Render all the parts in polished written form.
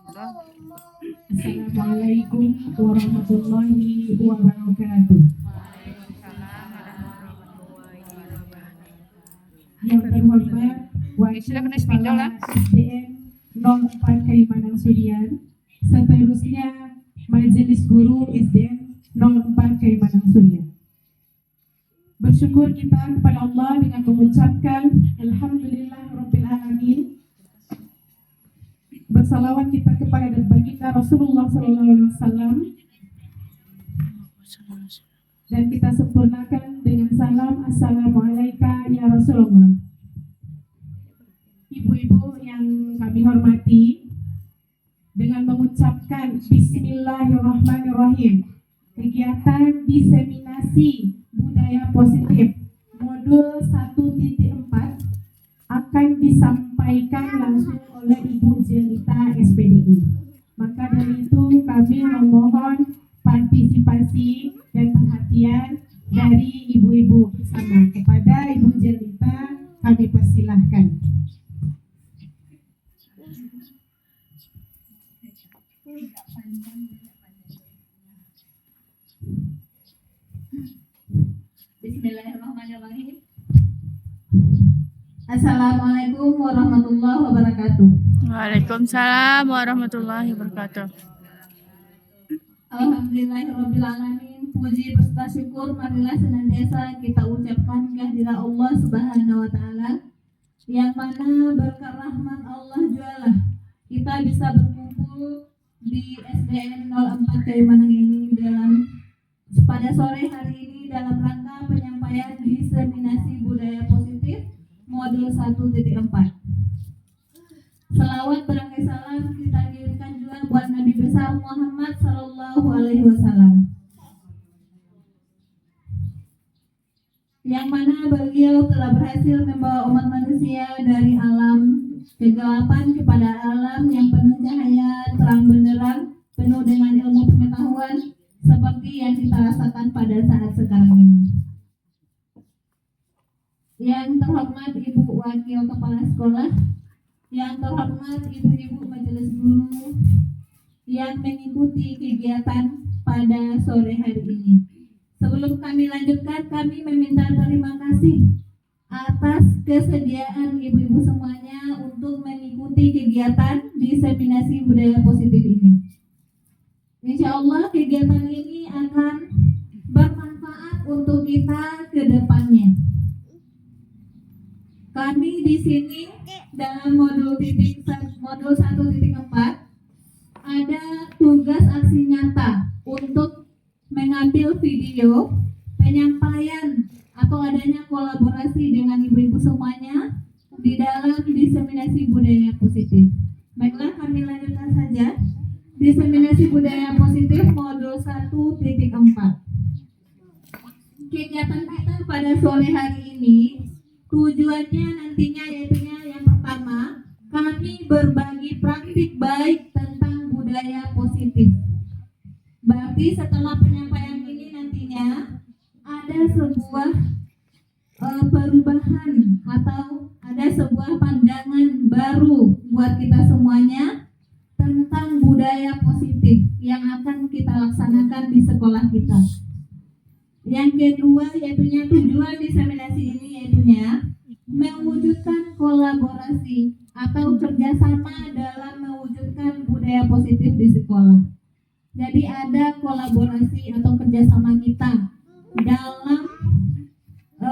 Assalamualaikum warahmatullahi wabarakatuh. Yang terhormat Wakil Kepala SDN 04 Kalimantan Surian, seterusnya Majelis Guru SDN 04 Kalimantan Surian. Bersyukur kita kepada Allah dengan mengucapkan Alhamdulillah Rabbil Alamin. Bersalawat kita kepada baginda Rasulullah SAW, dan kita sempurnakan dengan salam Assalamualaikum ya Rasulullah. Ibu-ibu yang kami hormati, dengan mengucapkan Bismillahirrahmanirrahim, kegiatan diseminasi budaya positif modul 1.4 akan disampaikan langsung oleh Ibu Jelita SPDI. Maka dari itu kami memohon partisipasi dan perhatian dari ibu-ibu bersama. Kepada Ibu Jelita kami persilahkan. Bismillahirrahmanirrahim. Assalamualaikum warahmatullahi wabarakatuh. Waalaikumsalam warahmatullahi wabarakatuh. Alhamdulillahirrabbilalamin. Puji beserta syukur marilah senantiasa kita ucapkan kehadirat Allah Subhanahu wa Ta'ala, yang mana berkat rahmat Allah jualah kita bisa berkumpul di SDN 04 Kalimantan ini pada sore hari ini dalam rangka penyampaian diseminasi budaya positif modul 1.4. Selawat berangkai salam kita kirimkan juga buat Nabi besar Muhammad Sallallahu Alaihi Wasallam, yang mana beliau telah berhasil membawa umat manusia dari alam kegelapan kepada alam yang penuh cahaya terang benderang, penuh dengan ilmu pengetahuan seperti yang kita rasakan pada saat sekarang ini. Yang terhormat Ibu Wakil Kepala Sekolah, yang terhormat ibu-ibu majelis guru yang mengikuti kegiatan pada sore hari ini. Sebelum kami lanjutkan, kami meminta terima kasih atas kesediaan ibu-ibu semuanya untuk mengikuti kegiatan diseminasi budaya positif ini. Insya Allah kegiatan ini akan bermanfaat untuk kita ke depannya. Kami di sini dalam modul 1.4 ada tugas aksi nyata untuk mengambil video penyampaian atau adanya kolaborasi dengan ibu-ibu semuanya di dalam diseminasi budaya positif. Baiklah, kami lanjutkan saja. Diseminasi budaya positif modul 1.4. Kegiatan kita pada sore hari ini tujuannya nantinya yaitu yang pertama, kami berbagi praktik baik tentang budaya positif. Berarti setelah penyampaian ini nantinya ada sebuah perubahan atau ada sebuah pandangan baru buat kita semuanya tentang budaya positif yang akan kita laksanakan di sekolah kita. Yang kedua yaitu tujuan diseminasi ini yaitu mewujudkan kolaborasi atau kerjasama dalam mewujudkan budaya positif di sekolah. Jadi ada kolaborasi atau kerjasama kita dalam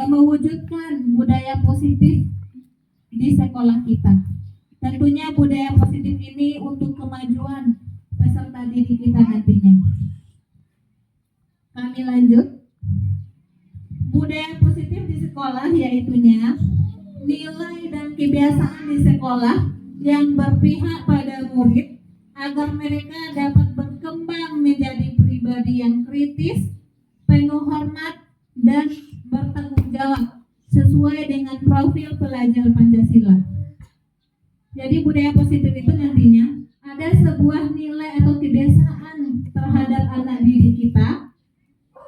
mewujudkan budaya positif di sekolah kita. Tentunya budaya positif ini untuk kemajuan peserta didik kita nantinya. Kami lanjut. Budaya positif di sekolah yaitu nilai dan kebiasaan di sekolah yang berpihak pada murid agar mereka dapat berkembang menjadi pribadi yang kritis, penuh hormat, dan bertanggung jawab sesuai dengan profil pelajar Pancasila. Jadi budaya positif itu nantinya ada sebuah nilai atau kebiasaan terhadap anak didik kita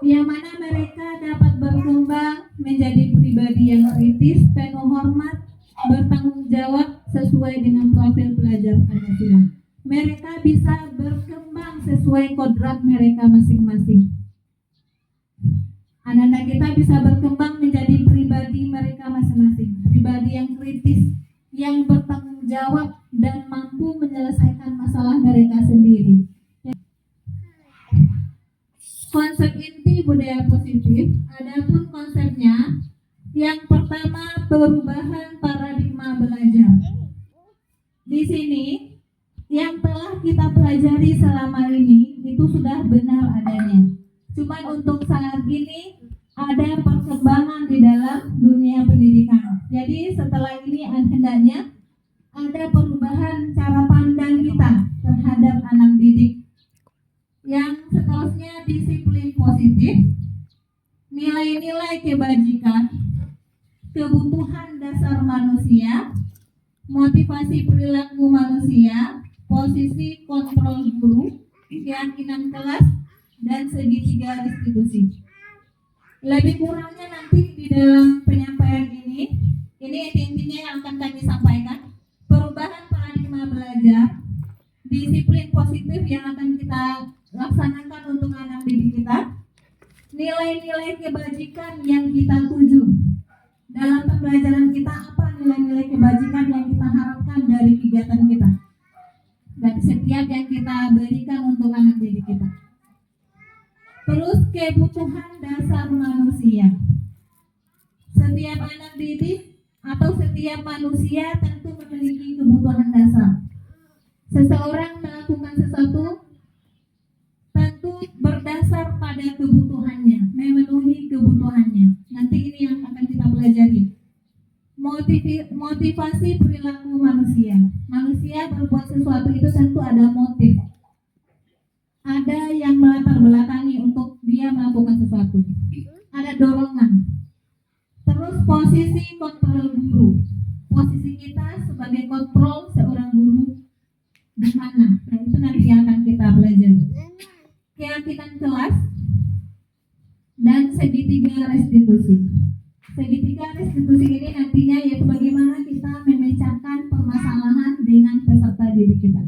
yang mana mereka dapat berkembang menjadi pribadi yang kritis, penuh hormat, bertanggung jawab sesuai dengan profil pelajar Pancasila. mereka bisa berkembang sesuai kodrat mereka masing-masing. Anak-anak kita bisa berkembang menjadi pribadi mereka masing-masing, pribadi yang kritis, yang bertanggung jawab dan mampu menyelesaikan masalah mereka sendiri. Konsep inti budaya positif, adapun konsepnya, yang pertama perubahan paradigma belajar. Di sini yang telah kita pelajari selama ini itu sudah benar adanya. Cuman untuk saat ini ada perkembangan di dalam dunia pendidikan. Jadi setelah ini hendaknya ada perubahan cara pandang kita terhadap anak didik. Yang seterusnya disiplin positif, nilai-nilai kebajikan, kebutuhan dasar manusia, motivasi perilaku manusia, posisi kontrol guru, keyakinan kelas, dan segitiga restitusi. Lebih kurangnya nanti di dalam penyampaian ini intinya yang akan kami sampaikan. Perubahan paradigma belajar, disiplin positif yang akan kita laksanakan untuk anak didik kita, nilai-nilai kebajikan yang kita tuju. Dalam pembelajaran kita, apa nilai-nilai kebajikan yang kita harapkan dari kegiatan kita dan setiap yang kita berikan untuk anak didik kita. Terus kebutuhan dasar manusia. Setiap anak didik atau setiap manusia tentu memiliki kebutuhan dasar. Seseorang melakukan sesuatu tentu berdasar pada kebutuhannya, memenuhi kebutuhannya. Nanti ini yang akan kita pelajari. Motivasi perilaku manusia. Manusia berbuat sesuatu itu tentu ada motif. Ada yang melatar belakangi untuk dia melakukan sesuatu. Ada dorongan. Terus posisi kontrol guru. Posisi kita sebagai kontrol seorang guru di mana? Nah, itu nanti yang akan kita pelajari. Keyakinan kelas dan segitiga restitusi. Segitiga restitusi ini nantinya yaitu bagaimana kita memecahkan permasalahan dengan peserta didik kita.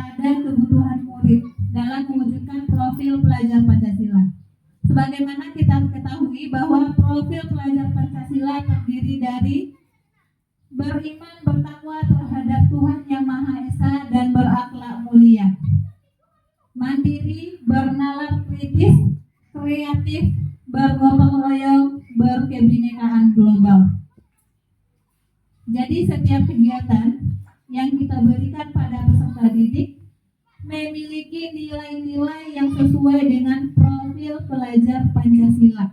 Ada kebutuhan murid dalam mewujudkan profil pelajar Pancasila. Sebagaimana kita ketahui bahwa profil pelajar Pancasila terdiri dari beriman bertakwa terhadap Tuhan Yang Maha Esa dan berakhlak mulia, mandiri, bernalar kritis, kreatif, bergotong royong, berkebinekaan global. Jadi setiap kegiatan yang kita berikan pada peserta didik memiliki nilai-nilai yang sesuai dengan profil pelajar Pancasila.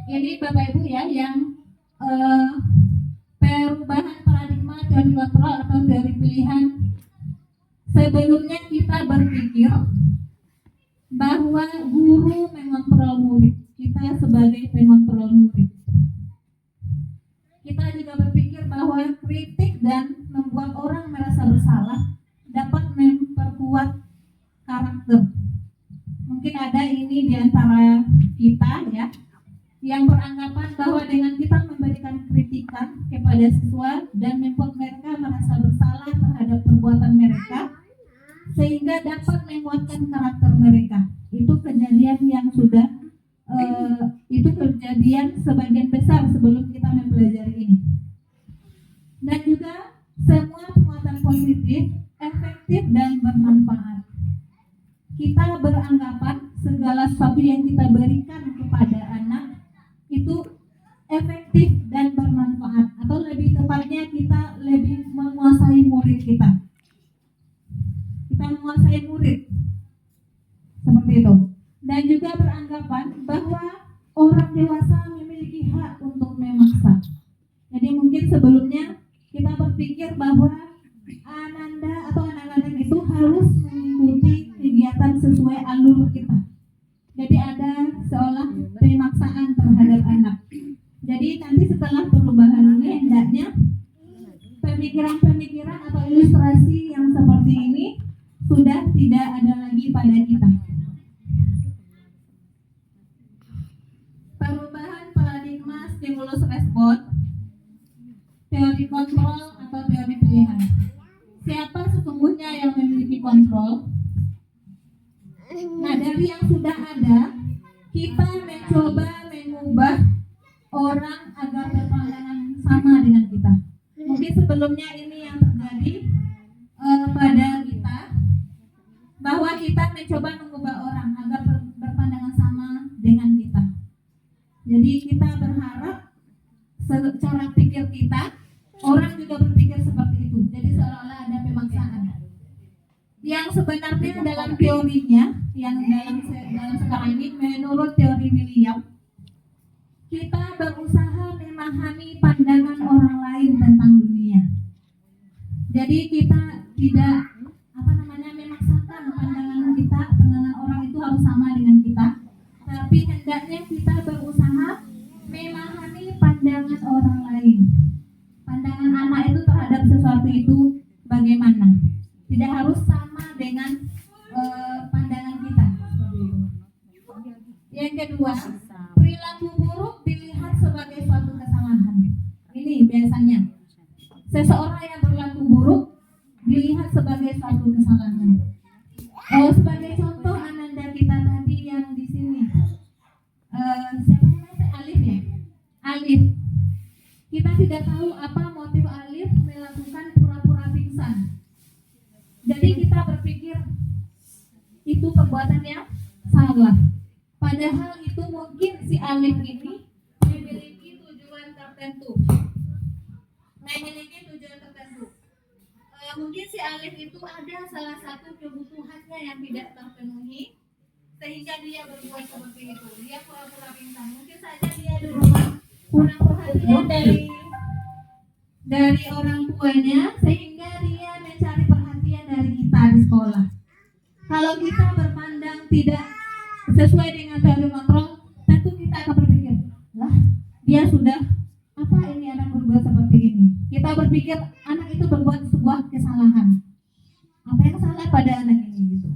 Ini Bapak Ibu ya yang perubahan paradigma teori kontrol atau teori pilihan. Sebelumnya kita berpikir bahwa guru mengontrol murid, kita sebagai pengontrol murid. Kita juga berpikir bahwa kritik dan membuat orang merasa bersalah dapat memperkuat karakter. Mungkin ada ini di antara kita ya yang beranggapan bahwa dengan kita memberikan kritikan kepada siswa dan membuat mereka merasa bersalah terhadap perbuatan mereka sehingga dapat menguatkan karakter mereka. Itu kejadian yang sudah itu kejadian sebagian besar sebelum kita mempelajari ini. Dan juga semua penguatan positif, efektif dan bermanfaat. Kita beranggapan segala sesuatu yang kita berikan kepada anak itu efektif dan bermanfaat, atau lebih tepatnya kita lebih menguasai murid kita. Kita menguasai murid seperti itu. Dan juga beranggapan bahwa orang dewasa memiliki hak untuk memaksa. Jadi mungkin sebelumnya kita berpikir bahwa Ananda atau anak-anak itu harus mengikuti kegiatan sesuai alur kita. Jadi ada seolah pemaksaan terhadap anak. Jadi nanti setelah perubahan ini hendaknya pemikiran-pemikiran atau ilustrasi yang seperti ini sudah tidak ada lagi pada kita. Perubahan paradigma stimulus respon teori kontrol atau teori pilihan. Siapa sesungguhnya yang memiliki kontrol? Nah, dari yang sudah ada, kita mencoba mengubah orang agar berpandangan sama dengan kita. Mungkin sebelumnya ini yang terjadi pada kita, bahwa kita mencoba mengubah orang agar berpandangan sama dengan kita. Jadi kita berharap secara pikir kita, orang juga berpikir seperti itu. Jadi seolah-olah ada pemaksaan. Yang sebenarnya dalam teorinya, yang dalam sekarang ini menurut teori William, kita berusaha memahami pandangan orang lain tentang dunia. Jadi kita tidak memaksakan pandangan kita, pandangan orang itu harus sama dengan kita, tapi hendaknya kita berusaha memahami pandangan orang lain. Pandangan anak itu terhadap sesuatu itu bagaimana? Tidak harus sama dengan pandangan kita. Yang kedua, perilaku buruk dilihat sebagai suatu kesalahan. Ini biasanya seseorang yang berlaku buruk dilihat sebagai suatu kesalahan. Sebagai contoh ananda kita tadi yang di sini, siapa namanya? Alif ya? Alif. Kita tidak tahu apa motif Alif melakukan pura-pura pingsan. Jadi kita berpikir itu perbuatan yang salah. Padahal itu mungkin si Alif ini memiliki tujuan tertentu. Mungkin si Alif itu ada salah satu kebutuhannya yang tidak terpenuhi, sehingga dia berbuat seperti itu. Dia pura-pura pingsan. Mungkin saja dia di rumah kurang perhatian dari orang tuanya, sehingga dia mencari perhatian dari kita di sekolah. Kalau kita berpandang tidak sesuai dengan teori kontrol, tentu kita akan berpikir, lah dia sudah apa ini anak berbuat seperti ini. Kita berpikir anak itu berbuat sebuah kesalahan. Apa yang salah pada anak ini gitu.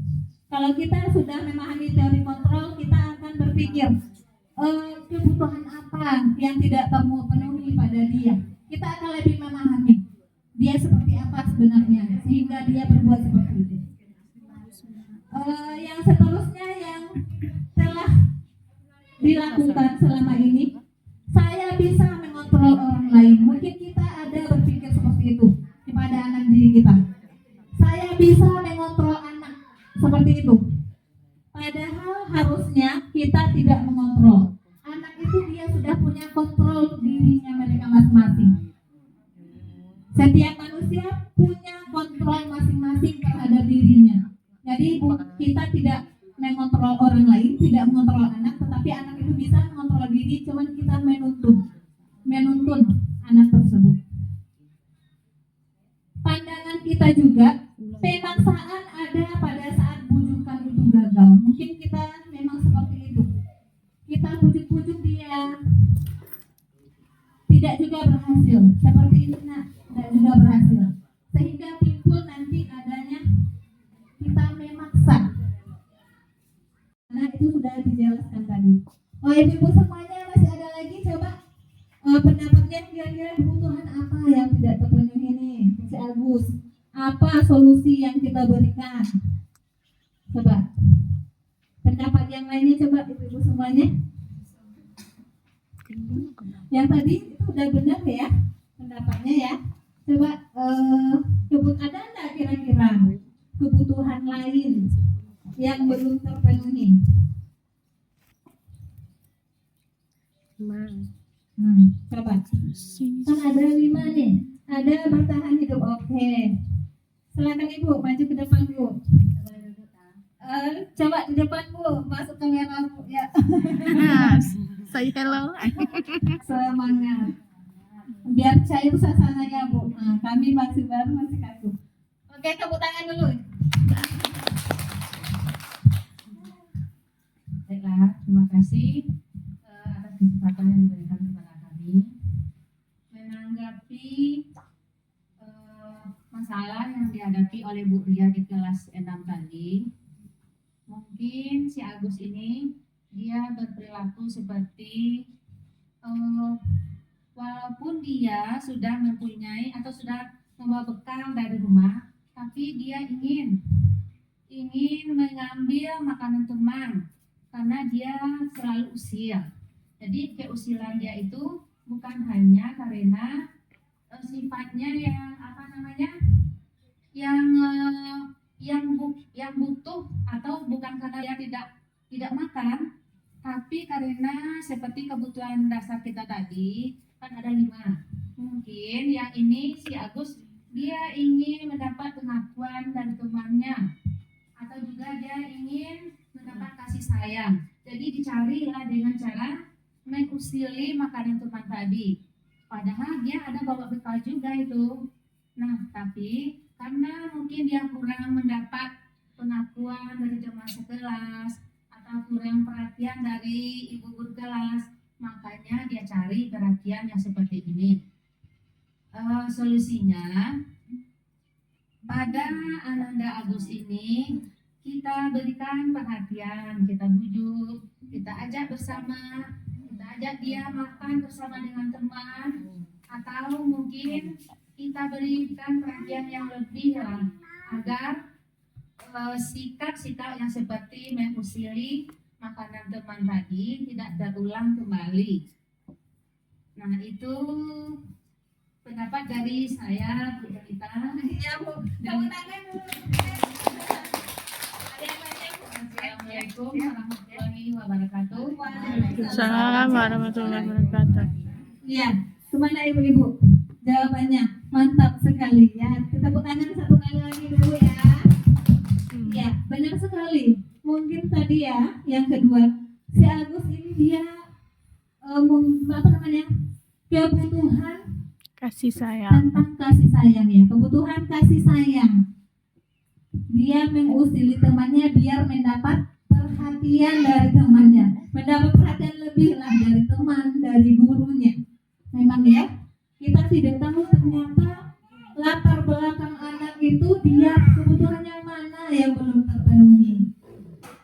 Kalau kita sudah memahami teori kontrol, kita akan berpikir kebutuhan apa yang tidak terpenuhi pada dia. Kita akan lebih memahami dia seperti apa sebenarnya, sehingga dia berbuat seperti itu. Yang seterusnya yang telah dilakukan selama ini, saya bisa mengontrol orang lain. Mungkin kita ada berpikir seperti itu kepada anak diri kita. Saya bisa mengontrol anak seperti itu. Padahal harusnya kita tidak mengontrol. Anak itu dia sudah punya kontrol dirinya mereka masing-masing. Setiap manusia punya kontrol masing-masing terhadap dirinya. Jadi kita tidak mengontrol orang lain, tidak mengontrol anak, tetapi anak itu bisa mengontrol diri, cuman kita menuntun anak tersebut. Pandangan kita juga, pemaksaan ada pada saat bujukan itu gagal. Mungkin kita memang seperti itu. Kita bujuk-bujuk dia, tidak juga berhasil. Seperti ini, tidak juga berhasil. Sehingga timbul nanti adanya kita memaksa. Nah, itu sudah dijelaskan tadi. Ibu semuanya masih ada lagi, coba pendapatnya kira-kira kebutuhan apa yang tidak terpenuhi nih, si Agus. Apa solusi yang kita berikan? Coba pendapat yang lainnya, coba ibu semuanya. Yang tadi itu udah benar ya pendapatnya ya. Coba ada nggak kira-kira kebutuhan lain yang belum terpenuhi? Coba. Kan ada 5 nih. Ada bertahan hidup, oke. Silakan ibu, maju ke depan bu. Coba di depan bu, masuk kamera bu ya. Say hello. Semangat. Biar cair suasananya bu. Kami masih baru, masih kaku. Oke, tepuk tangan dulu. Baiklah, terima kasih atas kesempatan yang diberikan kepada kami menanggapi masalah yang dihadapi oleh Bu Ria di kelas 6 tadi. Mungkin si Agus ini dia berperilaku seperti walaupun dia sudah mempunyai atau sudah membawa bekal dari rumah, tapi dia ingin mengambil makanan teman karena dia selalu usil. Jadi keusilan dia itu bukan hanya karena sifatnya yang yang butuh, atau bukan karena dia tidak makan, tapi karena seperti kebutuhan dasar kita tadi kan ada 5. Mungkin yang ini si Agus dia ingin mendapat pengakuan dari temannya, atau juga dia ingin mendapat kasih sayang. Jadi dicarilah dengan cara mengusili makanan teman tadi. Padahal dia ada bawa bekal juga itu. Nah, tapi karena mungkin dia kurang mendapat pengakuan dari teman sekelas atau kurang perhatian dari ibu guru kelas, makanya dia cari perhatian yang seperti ini. Solusinya pada Ananda Agus ini kita berikan perhatian, kita bujuk, kita ajak bersama, kita ajak dia makan bersama dengan teman, atau mungkin kita berikan perhatian yang lebih lah, agar sikap-sikap yang seperti mengusili makanan teman tadi tidak terulang kembali. Nah, itu pendapat dari saya, Bu Jelita. Ya Bu, tepuk tangan dulu. Ada yang banyak. Assalamualaikum warahmatullahi wabarakatuh. Assalamualaikum warahmatullahi wabarakatuh. Iya, kemana ibu-ibu? Jawabannya mantap sekali ya. Tepuk tangan satu kali lagi dulu ya. Ya, benar sekali. Mungkin tadi ya, yang kedua, si Agus ini dia kebutuhan Kasih sayang. tentang kasih sayang ya, kebutuhan kasih sayang. Dia mengusili temannya biar mendapat perhatian dari temannya, mendapat perhatian lebih lah dari teman, dari gurunya. Memang ya, kita tidak tahu ternyata latar belakang anak itu dia kebutuhannya mana yang belum terpenuhi.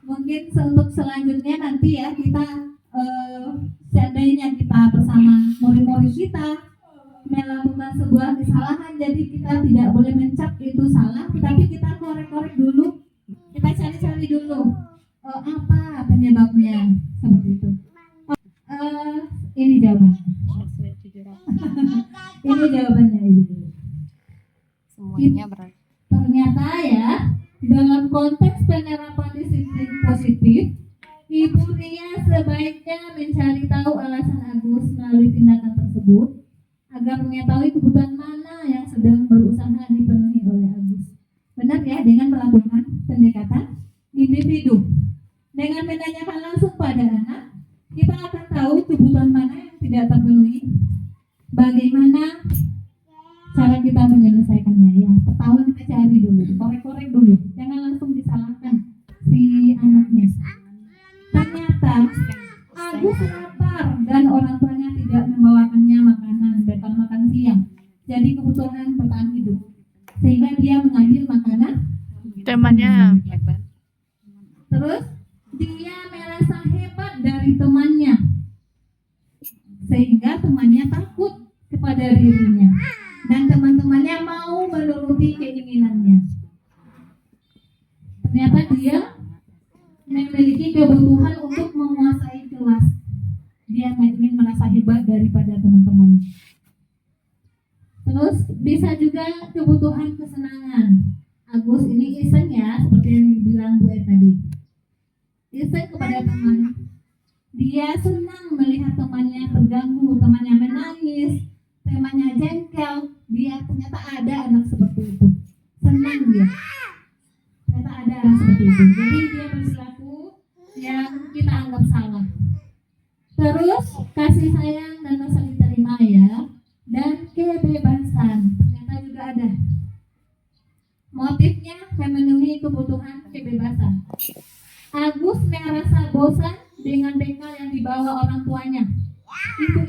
Mungkin untuk selanjutnya nanti ya kita seandainya kita bersama murid-murid kita melakukan sebuah kesalahan, jadi kita tidak boleh mencap itu salah, tetapi kita korek-korek dulu, kita cari-cari dulu apa penyebabnya seperti itu. Ini jawabannya. Ini jawabannya ibu. Semuanya berarti. Ternyata ya, dalam konteks penerapan disiplin positif, Ibu Ria sebaiknya mencari tahu alasan Agus melalui tindakan tersebut agar mengetahui kebutuhan mana yang sedang berusaha dipenuhi oleh Agus. Benar ya, dengan melakukan pendekatan individu. Dengan menanyakan langsung pada anak, kita akan tahu kebutuhan mana yang tidak terpenuhi. Bagaimana cara kita menyelesaikannya ya. Pertama kita cari dulu, korek-korek dulu, jangan langsung disalahkan si anaknya. Ternyata Agus lapar dan orang tuanya tidak membawakannya makanan, bekal makan siang. Jadi kebutuhan bertahan hidup, sehingga dia mengambil makanan Temannya. terus dia merasa hebat dari temannya, sehingga temannya takut kepada dirinya dan teman-temannya mau menuruti keinginannya. Ternyata dia memiliki kebutuhan untuk menguasai kelas. Dia ingin merasa hebat daripada teman-teman. Terus bisa juga kebutuhan kesenangan. Agus ini iseng ya, seperti yang dibilang Bu Ed tadi. Iseng kepada teman. Dia senang melihat temannya terganggu, temannya menangis, temannya jengkel. Dia ternyata ada anak seperti itu. Senang dia. Ternyata ada anak seperti itu. Jadi dia berlaku yang kita anggap salah. Terus kasih sayang dan rasa diterima ya, dan kebebasan ternyata juga ada. Motifnya memenuhi kebutuhan kebebasan. Agus merasa bosan dengan bekal yang dibawa orang tuanya.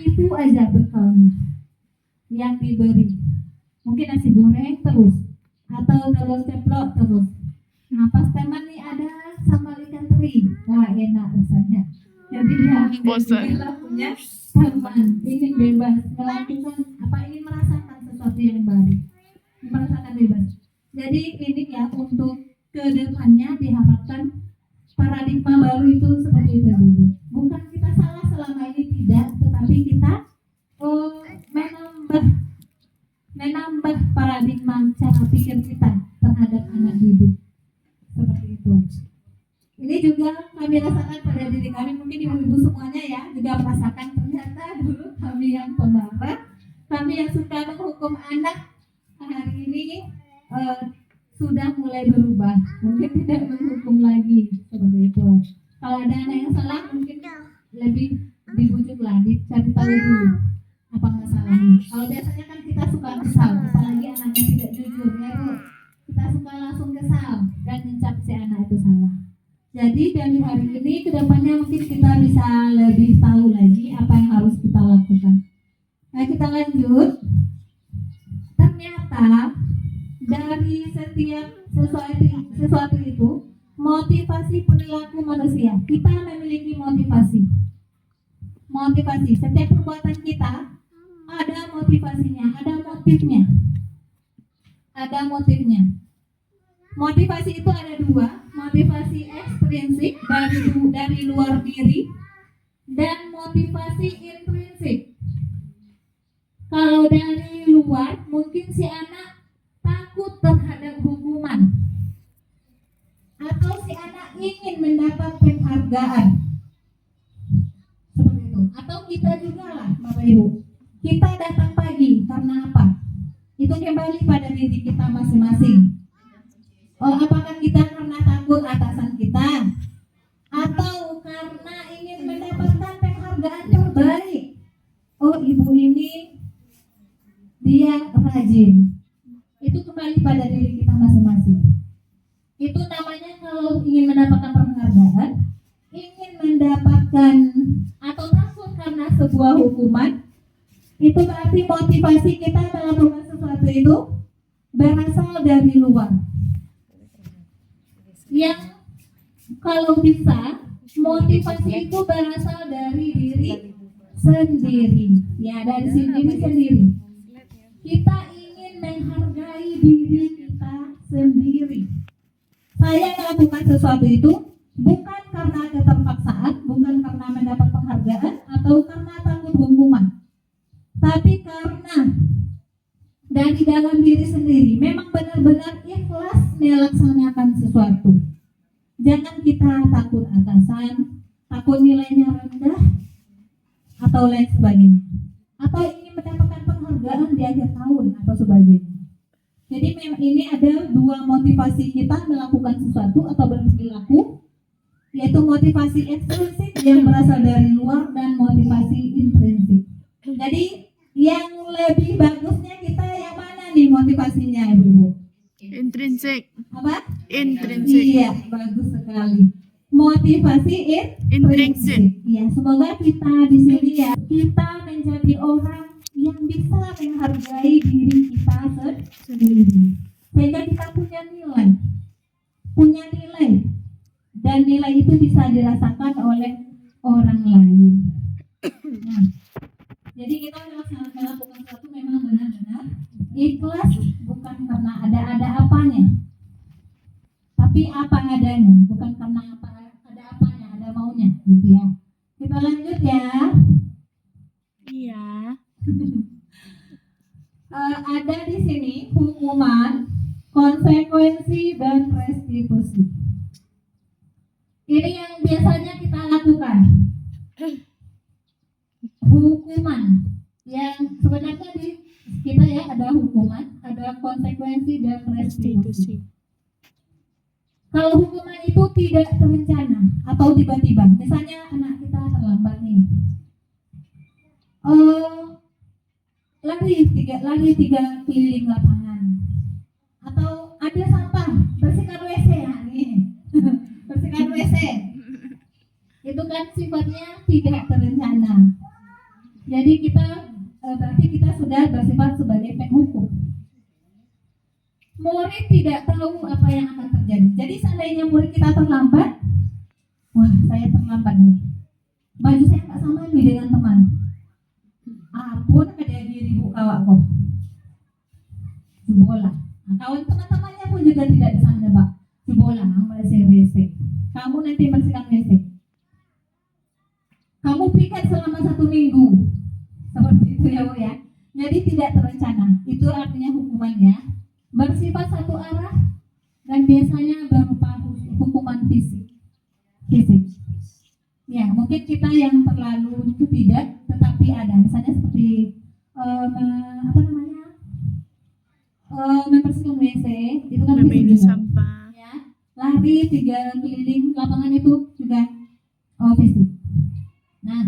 Itu aja bekalnya yang diberi. Mungkin nasi goreng terus, atau telur ceplok terus. Nah pas teman nih ada sambal ikan teri, wah enak rasanya. Jadi dia Bosan. punya teman, ingin bebas melakukan apa, ingin merasakan sesuatu yang baru, merasakan bebas. Jadi ini ya, untuk kedepannya diharapkan paradigma baru itu seperti itu dulu. Bukan kita salah selama ini, tidak, tetapi kita menambah paradigma cara pikir kita terhadap anak didik seperti itu. Ini juga kami rasakan pada diri kami, mungkin ibu-ibu semuanya ya juga merasakan, ternyata dulu kami yang pemarah, kami yang suka menghukum anak, hari ini sudah mulai berubah, mungkin tidak menghukum lagi seperti itu. Kalau ada anak yang salah mungkin lebih dibujuk lah, dicari tahu dulu apa masalahnya. Kalau biasanya kan kita suka kesal, apalagi anaknya tidak jujur ya Bu, kita suka langsung kesal dan mencap si anak itu salah. Jadi dari hari ini ke depannya mungkin kita bisa lebih tahu lagi apa yang harus kita lakukan. Nah, kita lanjut. Ternyata dari setiap sesuatu itu motivasi perilaku manusia. Kita memiliki motivasi. Setiap perbuatan kita ada motivasinya, ada motifnya. Motivasi itu ada dua, motivasi ekstrinsik dari luar diri dan motivasi intrinsik. Kalau dari luar, mungkin si anak takut terhadap hukuman, atau si anak ingin mendapat penghargaan, seperti itu. Atau kita juga lah, Bapak Ibu, kita datang pagi karena apa? Itu kembali pada diri kita masing-masing. Apakah kita karena takut atasan kita, atau karena ingin mendapatkan penghargaan terbaik? Oh, ibu ini dia rajin. Itu kembali pada diri kita masing-masing. Itu namanya kalau ingin mendapatkan penghargaan, ingin mendapatkan atau takut karena sebuah hukuman, itu berarti motivasi kita melakukan sesuatu itu berasal dari luar. Yang kalau bisa motivasi itu berasal dari diri sendiri, ya, dari diri sendiri. Kita ingin menghargai diri kita sendiri. Saya melakukan sesuatu itu bukan karena keterpaksaan, bukan karena mendapat penghargaan atau karena takut hukuman, tapi karena dari dalam diri sendiri memang benar-benar ikhlas melaksanakan sesuatu. Jangan kita takut atasan, takut nilainya rendah, atau lain sebagainya, atau ingin mendapatkan penghargaan di akhir tahun atau sebagainya. Jadi memang ini ada dua motivasi kita melakukan sesuatu atau berperilaku, yaitu motivasi ekstrinsik yang berasal dari luar dan motivasi intrinsik. Jadi yang lebih bagusnya kita yang mana nih motivasinya, Ibu? Intrinsik. Apa? Intrinsik. Iya, bagus sekali. Motivasi intrinsik. Ya, semoga kita di sini ya, kita menjadi orang yang bisa menghargai diri kita sendiri. Sehingga kita punya nilai. Dan nilai itu bisa dirasakan oleh orang lain. Nah, jadi kita melakukan sesuatu memang benar-benar ikhlas, bukan karena ada apanya, tapi apa adanya, bukan karena ada apanya, ada maunya, gitu ya. Kita lanjut ya. Iya. Ada di sini hukuman, konsekuensi, dan restitusi. Ini yang biasanya kita lakukan. Hukuman yang sebenarnya di kita ya ada hukuman, ada konsekuensi dan restitusi. Kalau hukuman itu tidak terencana atau tiba-tiba, misalnya anak kita terlambat nih, lari tiga keliling lapangan, atau ada sampah, bersihkan WC ya nih, bersihkan WC, itu kan sifatnya tidak terencana. Jadi berarti kita sudah bersifat sebagai penghukum. Murid tidak tahu apa yang akan terjadi. Jadi seandainya murid kita terlambat, wah saya terlambat nih, baju saya nggak sama nih dengan teman. Apun ada diri bu kawak kok. Sekolah. Nah, kawan teman-temannya pun juga tidak di sana pak. Sekolah, bersih WC. Kamu nanti bersihkan WC. Kamu piket selama 1 minggu. Seperti itu ya bu ya. Jadi tidak terencana. Itu artinya hukumannya bersifat satu arah dan biasanya berupa hukuman fisik. Ya, mungkin kita yang terlalu itu tidak, tetapi ada. Misalnya seperti membersihkan WC itu kan Berbagi fisik juga. sampah. Ya, lari 3 keliling lapangan itu juga fisik. Nah,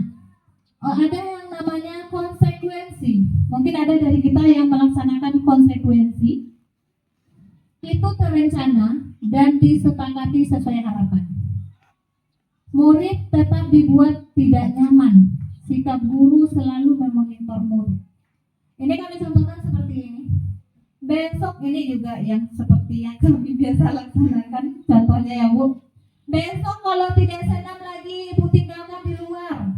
ada yang namanya konsekuensi. Mungkin ada dari kita yang melaksanakan konsekuensi itu terencana dan disepakati sesuai harapan. Murid tetap dibuat tidak nyaman. Sikap guru selalu memonitor murid. Ini kami contohkan seperti ini. Besok ini juga yang seperti yang kami biasa laksanakan. Contohnya ya bu. Besok kalau tidak senam lagi, ibu tinggalkan di luar.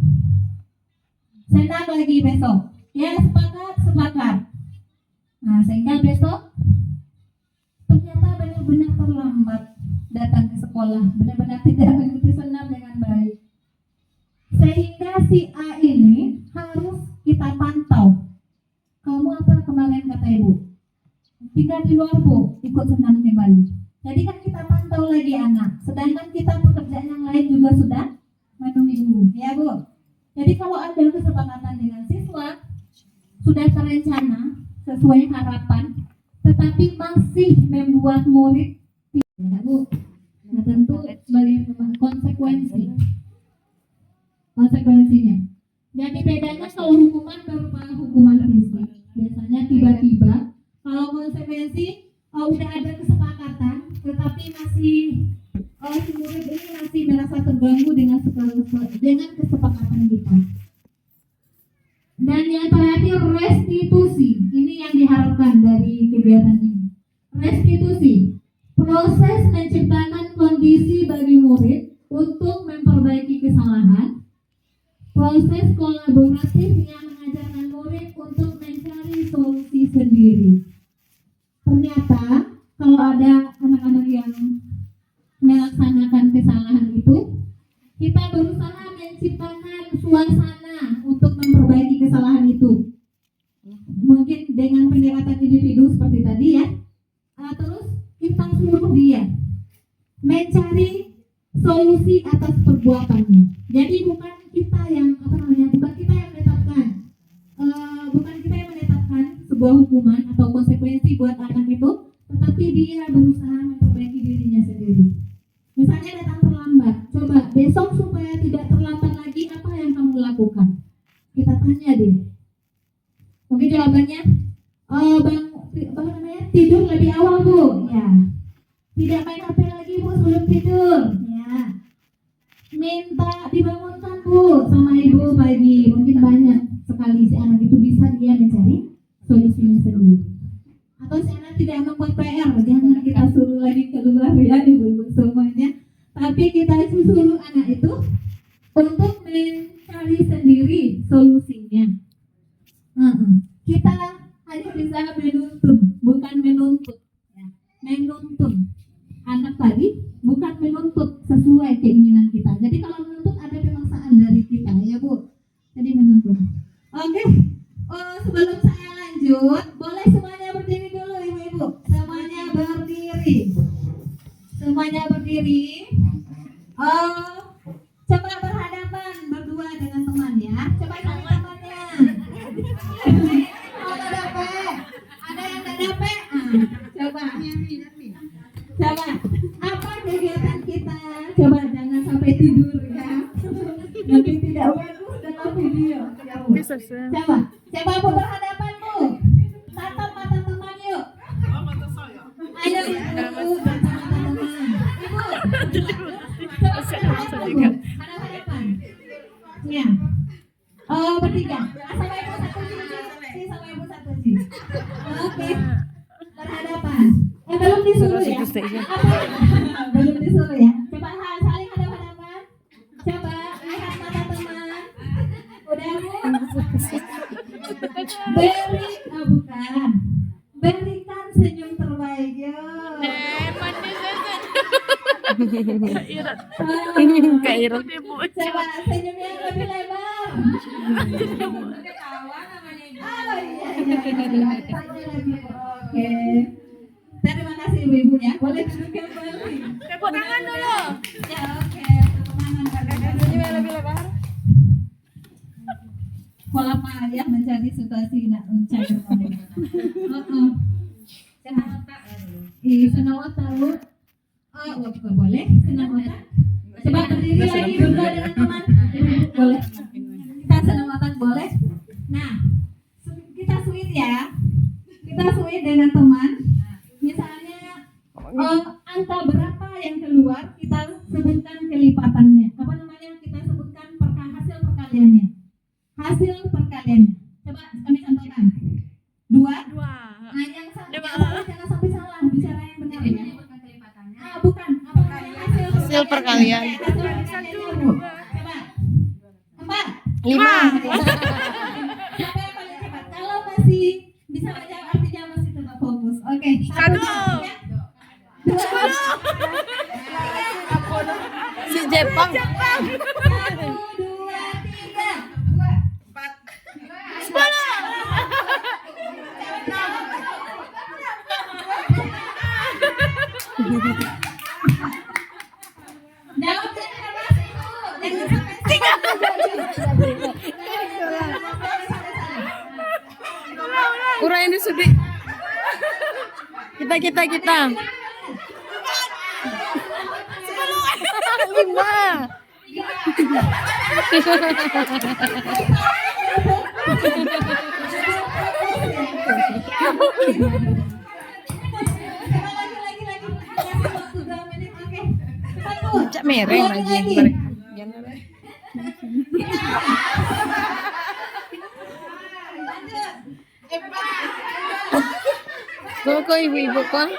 Senam lagi besok. Ya sepakat. Nah sehingga besok ternyata benar-benar terlambat datang ke sekolah, benar-benar tidak mengikuti senam dengan baik. Sehingga si A ini harus kita pantau. Kamu apa kemarin kata ibu? Tinggal di luar bu, ikut senam kembali. Jadi kan kita pantau lagi anak. Sedangkan kita pekerjaan yang lain juga sudah menunggu, ya bu. Jadi kalau ada kesepakatan dengan siswa, sudah terencana sesuai harapan, tetapi masih membuat murid tidak bu. Nah tentu sebagai konsekuensinya. Jadi bedanya kalau hukuman berupa hukuman fisik, biasanya tiba-tiba. Kalau konsekuensi udah ada kesepakatan, tetapi masih si murid ini masih merasa terganggu dengan kesepakatan kita. Dan yang terakhir restitusi. Ini yang diharapkan dari kegiatan ini. Restitusi, proses menciptakan kondisi bagi murid untuk memperbaiki kesalahan. Proses kolaboratif yang mengajarkan murid untuk mencari solusi sendiri. Ternyata kalau ada anak-anak yang melaksanakan kesalahan itu, kita berusaha menciptakan suasana untuk memperbaiki kesalahan itu. Mungkin dengan pendekatan individu seperti tadi ya. Terus kita suruh dia mencari solusi atas perbuatannya. Jadi bukan kita yang menetapkan sebuah hukuman atau konsekuensi buat anak itu, tetapi dia berusaha memperbaiki dirinya sendiri. Misalnya datang terlambat, coba besok supaya tidak terlambat lagi apa yang kamu lakukan? Kita tanya dia. Mungkin jawabannya, tidur lebih awal bu, ya. Tidak main HP lagi bu sebelum tidur, ya. Minta dibangunkan bu sama ibu pagi. Mungkin banyak sekali si anak itu bisa dia mencari solusinya sendiri. Atau si anak tidak membuat PR, jangan kita suruh lagi keluar ya ibu-ibu semuanya. Tapi kita suruh anak itu untuk mencari sendiri solusinya. Kita hanya bisa menuntun, bukan menuntut. Ya. Menuntun anak tadi, bukan menuntut sesuai keinginan kita. Jadi kalau menuntut ada pemaksaan dari kita, ya bu. Jadi menuntut. Oke. Sebelum saya lanjut, boleh semuanya berdiri dulu ibu-ibu. Semuanya berdiri. Semuanya berdiri. Coba berhadapan berdua dengan teman ya. Coba cari temannya. Ada yang dape. Coba. Apa kegiatan kita? Coba jangan sampai tidur ya. Nanti tidak bagus dalam video. Bisa sih. Coba bu berhadapan bu. Tatap mata teman yuk. Ayo ibu tatap mata teman. Ibu. Hadapan. Ya. Bertiga. Sama ibu satu sih. Sama ibu satu sih. Oke. Berhadapan. Belum disuruh ya. Belum disuruh ya. Coba saling hadap-hadapan. Coba lihat mata teman. Udah bu. bukan. Berikan senyum terbaik ya. manis Zat. Kairat. Ah, Kairat ibu. Coba senyumnya yang lebih lebar. Ketawa namanya ibu. Oh iya. Satu lagi. Oke. Terima kasih ibu-ibu ya. Boleh duduk kembali. Tepuk tangan dulu. Ya oke. Tepuk tangan. Senyum yang lebih lebar. Pola ayah mencari situasi nak mencari mereka. Senang otak. Senang tahu. Oh, bukan boleh. Senang otak. Coba berdiri lagi berdua dengan teman. Boleh. Kita senang otak boleh. Nah, kita sweet ya. Kita sweet dengan teman. Misalnya angka berapa yang keluar kita sebutkan kelipatannya. Apa namanya? Kita sebutkan hasil perkaliannya. Hasil perkaliannya. Coba kami contohkan. 2. Nah, yang salah jangan sampai salah. Bicara yang benar ya. Bukan kelipatannya. Bukan. Apa namanya? Hasil perkalian. Hasil perkaliannya, Bu. Coba. 4. 5. Siapa yang paling cepat? Kalau masih bisa baca artinya masih tetap fokus. Oke. 1. 2. Si Jepang. 1, 2, 3. 10. Jawab dengan keras itu. Jangan sampai salah. Urang ini sudi. Kita. 5. Cak mereng lagi. Kok ibu-ibu kok?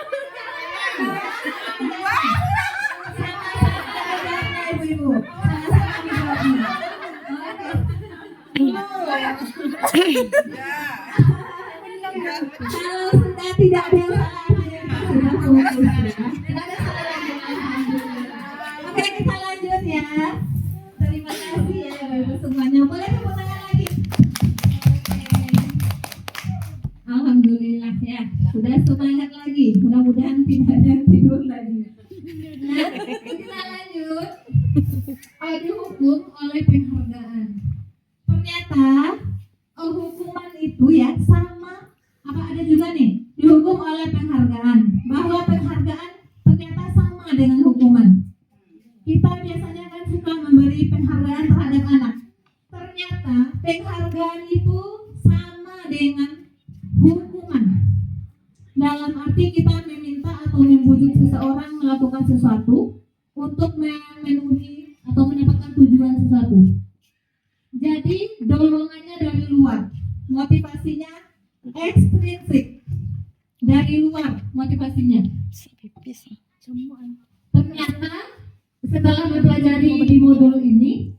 Kalau sudah tidak ada yang salah, sudah fokus ya. Tidak ada salah lagi. Oke, kita lanjut ya. Terima kasih ya Bapak semuanya. Boleh tepuk tangan lagi. Oke. Alhamdulillah ya. Sudah semangat lagi. Mudah-mudahan tidak ada yang tidur lagi. Nah, kita lanjut. Dihukum oleh penghargaan. Ternyata hukuman itu ya sama apa ada juga nih dihukum oleh penghargaan, bahwa penghargaan ternyata sama dengan hukuman. Kita biasanya kan suka memberi penghargaan terhadap anak. Ternyata penghargaan itu sama dengan hukuman. Dalam arti kita meminta atau membujuk seseorang melakukan sesuatu untuk memenuhi atau mendapatkan tujuan sesuatu. Jadi dorongannya dari luar, motivasinya ekstrinsik, dari luar motivasinya. Ternyata setelah mempelajari di modul ini,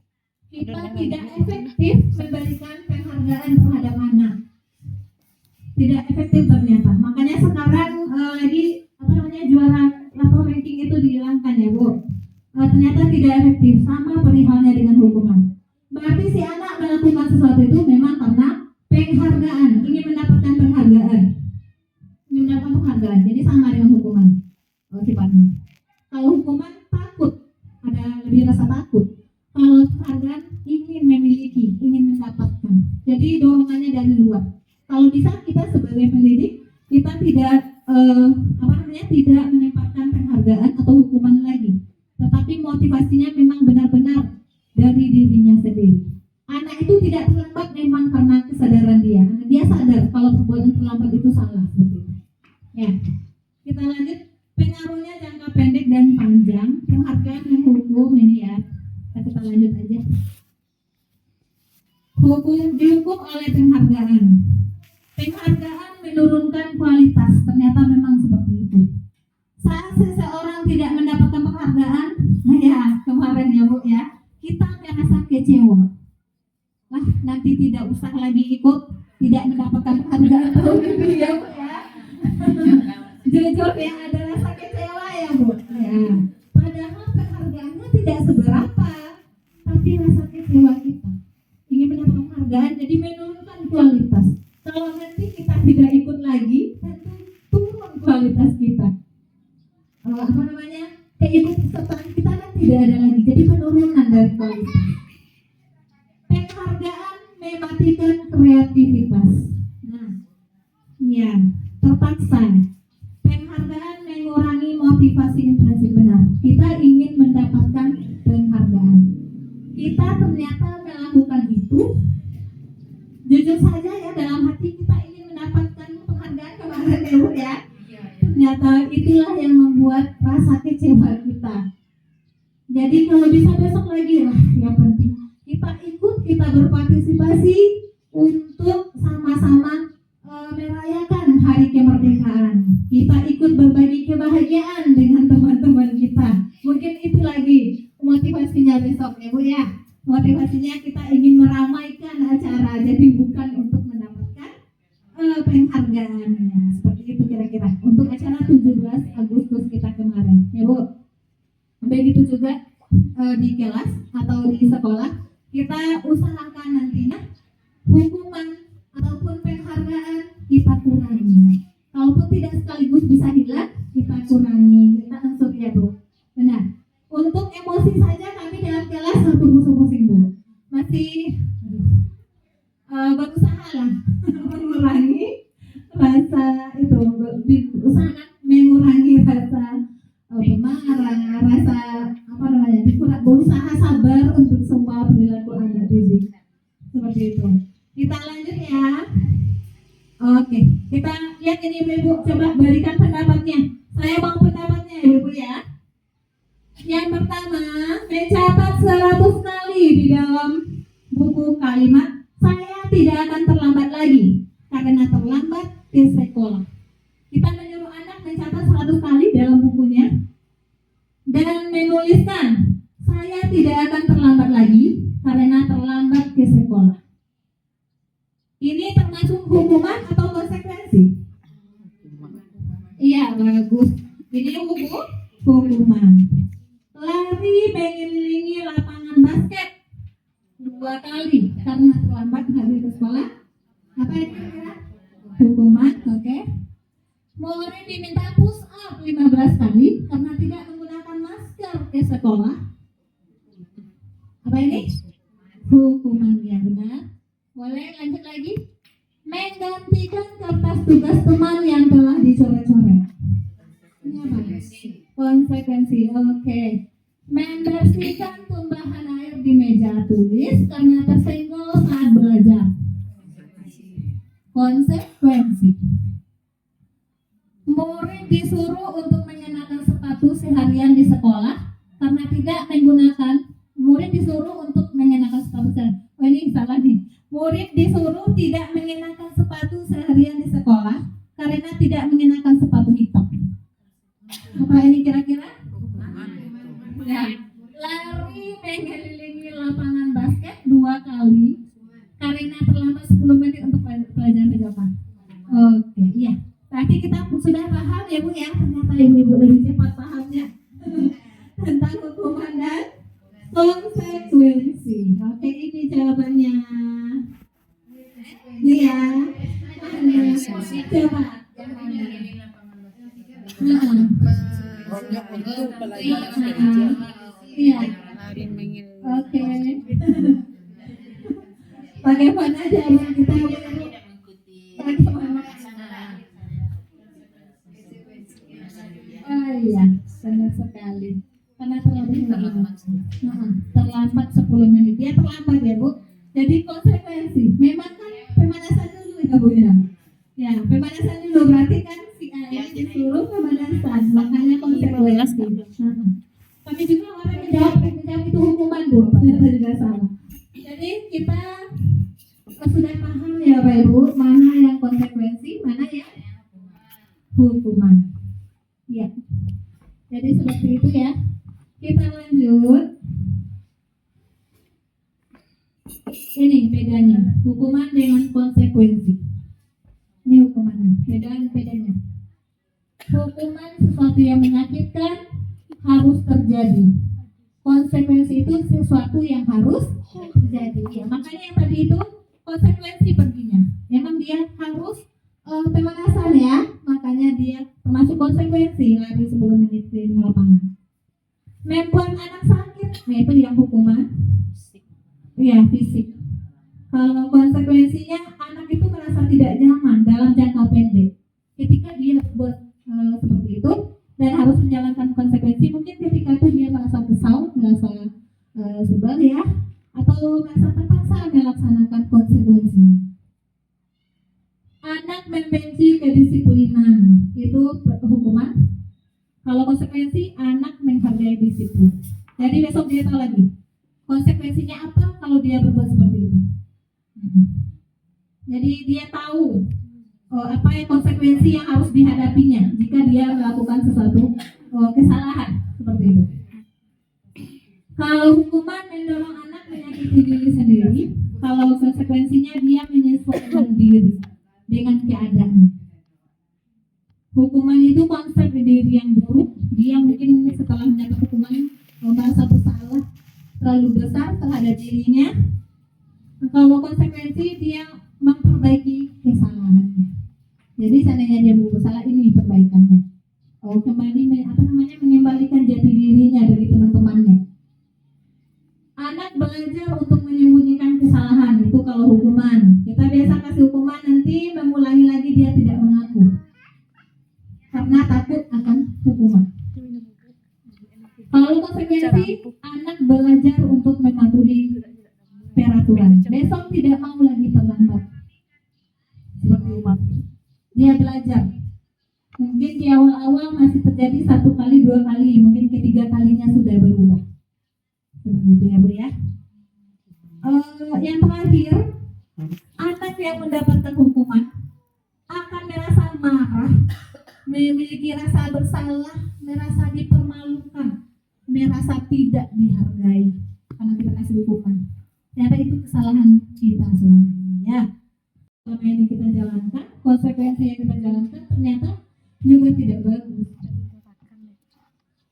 kita tidak efektif memberikan penghargaan terhadap anak. Tidak efektif ternyata. Makanya sekarang lagi juara atau ranking itu dihilangkan ya Bu. Ternyata tidak efektif, sama perihalnya dengan hukuman. Berarti si anak melakukan sesuatu itu memang karena penghargaan, ingin mendapatkan penghargaan. Ingin mendapatkan penghargaan, jadi sama dengan hukuman sifatnya. Kalau hukuman takut, ada lebih rasa takut. Kalau penghargaan ingin memiliki, ingin mendapatkan. Jadi dorongannya dari luar. Kalau bisa kita sebagai pendidik, kita tidak tidak menempatkan penghargaan atau hukuman lagi. Tetapi motivasinya memang benar-benar dari dirinya sendiri. Anak itu tidak terlambat memang karena kesadaran dia. Dia sadar kalau perbuatan terlambat itu salah seperti itu. Ya, kita lanjut. Pengaruhnya jangka pendek dan panjang. Penghargaan dan hukum ini ya. Kita lanjut aja. Dihukum oleh penghargaan. Penghargaan menurunkan kualitas. Ternyata memang seperti itu. Saat seseorang tidak mendapatkan penghargaan, ya kemarin ya Bu ya, kita merasa kecewa. Lah nanti tidak usah lagi ikut, tidak mendapatkan penghargaan tahun ini ya Bu ya. Jujur ya, ada rasa kecewa ya Bu ya. Padahal penghargaannya tidak seberapa, tapi rasa kecewa kita ingin mendapatkan penghargaan jadi menurunkan kualitas. Kalau nanti kita tidak ikut lagi, tentu turun kualitas kita. Keikutsertaan kita kan tidak ada lagi, jadi penurunan dari kualitas. Penghargaan mematikan kreativitas. Nah, ya, terpaksa. Penghargaan mengurangi motivasi intrinsi benar. Kita ingin mendapatkan penghargaan. Kita ternyata melakukan itu. Jujur saja ya, dalam hati kita ingin mendapatkan penghargaan kemarin ya Bu ya. Ternyata itulah yang membuat rasa kecewa kita. Jadi kalau bisa besok lagi lah, yang penting kita ikut, kita berpartisipasi untuk sama-sama merayakan hari kemerdekaan. Kita ikut berbagi kebahagiaan dengan teman-teman kita. Mungkin itu lagi motivasinya besok ya Bu ya. Motivasinya kita ingin meramaikan acara, jadi bukan untuk mendapatkan penghargaannya. Seperti itu kira-kira untuk acara 17 Agustus kita kemarin ya Bu. Begitu juga di kelas atau di sekolah, kita usahakan nantinya hukuman ataupun penghargaan kita kurangi. Kalaupun tidak sekaligus bisa hilang, kita kurangi, kita angsur ya Bu. Benar. Untuk emosi saja kami dalam kelas satu pusing-pusing Bu. Masih berusaha lah mengurangi rasa itu, berusaha mengurangi rasa marah, rasa apa namanya, berusaha sabar untuk semua perilaku anak didik. Seperti itu. Kita lanjut ya. Oke, kita lihat ini Ibu, coba berikan pendapatnya. Saya mau pendapatnya Ibu ya. Yang pertama, mencatat 100 kali di dalam buku kalimat saya tidak akan terlambat lagi karena terlambat ke sekolah. Kita menyuruh anak mencatat 100 kali dalam bukunya dan menuliskan saya tidak akan terlambat lagi karena terlambat ke sekolah. Ini termasuk hukuman atau konsekuensi? Iya, bagus. Ini hukuman. Lari mengelilingi lapangan basket 2 kali karena terlambat hari ke sekolah. Apa itu kira? Hukuman, oke. Murid diminta push up 15 kali karena tidak menggunakan masker ke sekolah. Apa ini? Hukuman, ya benar. Boleh lanjut lagi? Menggantikan kertas tugas teman yang telah dicoret-coret. Ini apa? Konsekuensi, oke. Membersihkan tumbahan air di meja tulis karena tersenggol saat belajar. Konsekuensi. Murid disuruh untuk mengenakan sepatu seharian di sekolah karena tidak menggunakan. Murid disuruh untuk mengenakan sepatu seharian. Oh ini salah nih. Murid disuruh tidak mengenakan sepatu seharian di sekolah karena tidak mengenakan sepatu hitam. Apa ini kira-kira? Ya. Lari mengelilingi lapangan basket 2 kali karena terlambat 10 menit untuk pelajaran PJOKA. Oke, iya. Berarti kita sudah paham ya Bu ya. Ternyata Ibu-ibu lebih cepat pahamnya tentang hukuman dan konsekuensi. Oke, ini jawabannya. Iya. Coba. Iya. Oke. Bagaimana jawaban kita? Bagaimana? Oh iya, benar sekali. Karena terlambat 10 menit. Ya terlambat ya Bu. Jadi konsekuensi. Memang kan pemanasan dulu ya Bu ya. Ya, pemanasan dulu berarti kan si A ini disuruh pemanasan. Makanya konsekuensi. Tapi juga orang menjawab itu hukuman Bu. Ternyata juga salah. Jadi kita sudah paham ya Bapak Ibu, mana yang konsekuensi, mana yang hukuman. Ya. Jadi seperti itu ya. Kita lanjut. Ini bedanya, hukuman dengan konsekuensi. Ini hukumannya, bedanya. Hukuman sesuatu yang menyakitkan harus terjadi. Konsekuensi itu sesuatu yang harus terjadi. Ya, makanya yang tadi itu konsekuensi perginya. Memang dia harus pemanasan ya, makanya dia termasuk konsekuensi lari 10 menit di lapangan. Membuat anak sakit, nah itu yang hukuman. Ya, fisik. Kalau konsekuensinya anak itu merasa tidak nyaman dalam jangka pendek. Ketika dia buat seperti itu dan harus menjalankan konsekuensi, mungkin ketika itu dia merasa kesal, merasa sebel ya, atau merasa terpaksa melaksanakan konsekuensi. Anak membenci kedisiplinan, itu hukuman. Kalau konsekuensi, anak menghargai disiplin. Jadi besok dia tahu lagi konsekuensinya apa kalau dia berbuat seperti itu. Jadi dia tahu apa yang konsekuensi yang harus dihadapinya jika dia melakukan sesuatu kesalahan seperti itu. Kalau hukuman mendorong anak menyakiti diri sendiri, kalau konsekuensinya dia menyesuaikan diri dengan keadaan. Hukuman itu konsep diri yang buruk. Dia mungkin setelah mendapat hukuman merasa bersalah terlalu besar terhadap dirinya. Kalau konsekuensi dia memperbaiki kesalahannya. Jadi seandainya dia bersalah, ini perbaikannya. Kembali mengembalikan jati dirinya dari teman-temannya. Anak belajar untuk menyembunyikan kesalahan, itu kalau hukuman. Kita biasa kasih hukuman, nanti mengulangi lagi dia tidak mengaku karena takut akan hukuman. Kalau konsekuensi, anak belajar untuk mematuhi peraturan. Besok tidak mau lagi terlambat. Seperti itu. Dia belajar. Mungkin di awal-awal masih terjadi 1 kali, 2 kali, mungkin ketiga kalinya sudah berubah. Seperti itu ya Bu ya. Yang terakhir, anak yang mendapatkan hukuman akan merasa marah, memiliki rasa bersalah, merasa dipermalukan, merasa tidak dihargai karena kita kasih hukuman. Ternyata itu kesalahan kita selama ini ya. Selama ini kita jalankan, konsekuensi yang kita jalankan ternyata juga tidak bagus.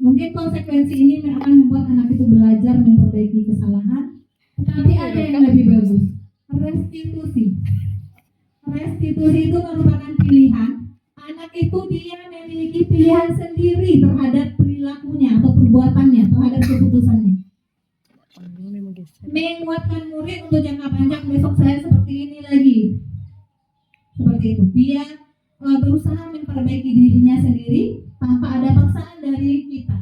Mungkin konsekuensi ini akan membuat anak itu belajar memperbaiki kesalahan, tapi ada yang lebih bagus, restitusi. Restitusi itu merupakan pilihan. Anak itu dia memiliki pilihan sendiri terhadap perilakunya atau perbuatannya, terhadap keputusannya. Menguatkan murid untuk jangka panjang, besok saya seperti ini lagi. Seperti itu. Dia berusaha memperbaiki dirinya sendiri tanpa ada paksaan dari kita.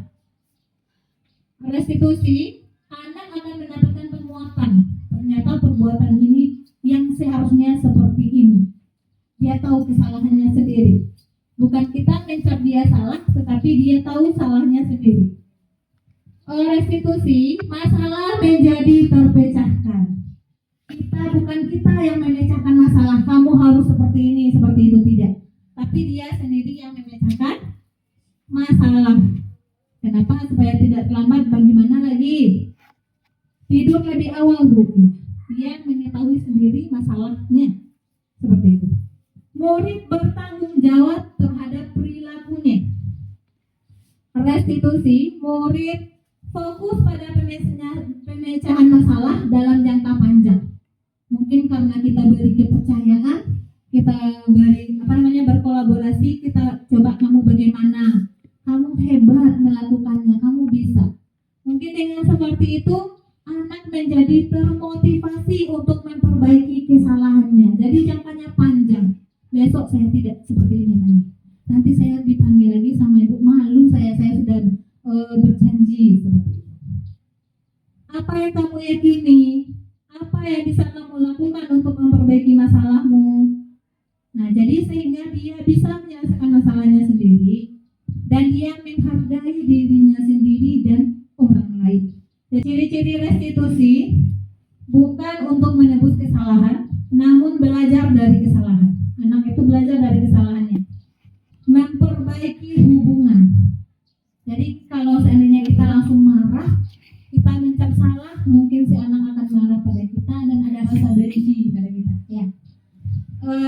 Restitusi, anak akan mendapatkan penguatan. Ternyata perbuatan ini yang seharusnya seperti ini. Dia tahu kesalahannya sendiri. Bukan kita mencap dia salah, tetapi dia tahu salahnya sendiri. Restitusi, masalah menjadi terpecahkan. Bukan kita yang memecahkan masalah, kamu harus seperti ini, seperti itu, tidak. Tapi dia sendiri yang memecahkan masalah. Kenapa? Supaya tidak terlambat. Bagaimana lagi? Tidur lebih awal Bu. Dia mengetahui sendiri masalahnya. Seperti itu. Murid bertanggung jawab terhadap perilakunya. Restitusi, murid fokus pada pemecahan masalah dalam jangka panjang. Mungkin karena kita beri kepercayaan, kita beri berkolaborasi, kita coba kamu bagaimana, kamu hebat melakukannya, kamu bisa. Mungkin dengan seperti itu anak menjadi termotivasi untuk memperbaiki kesalahannya. Jadi jangkanya panjang. Besok saya tidak seperti ini lagi. Nanti saya dipanggil lagi sama ibu, malu saya sudah berjanji seperti itu. Apa yang kamu yakini? Apa yang bisa kamu lakukan untuk memperbaiki masalahmu? Nah, jadi sehingga dia bisa menyelesaikan masalahnya sendiri dan dia menghargai dirinya sendiri dan orang lain. Jadi ciri-ciri restitusi bukan untuk menebus kesalahan, namun belajar dari kesalahan. Anak itu belajar dari kesalahannya. Memperbaiki hubungan. Jadi kalau seandainya kita langsung marah, kita mencap salah, mungkin si anak akan marah pada kita dan ada rasa berisi pada kita. Ya.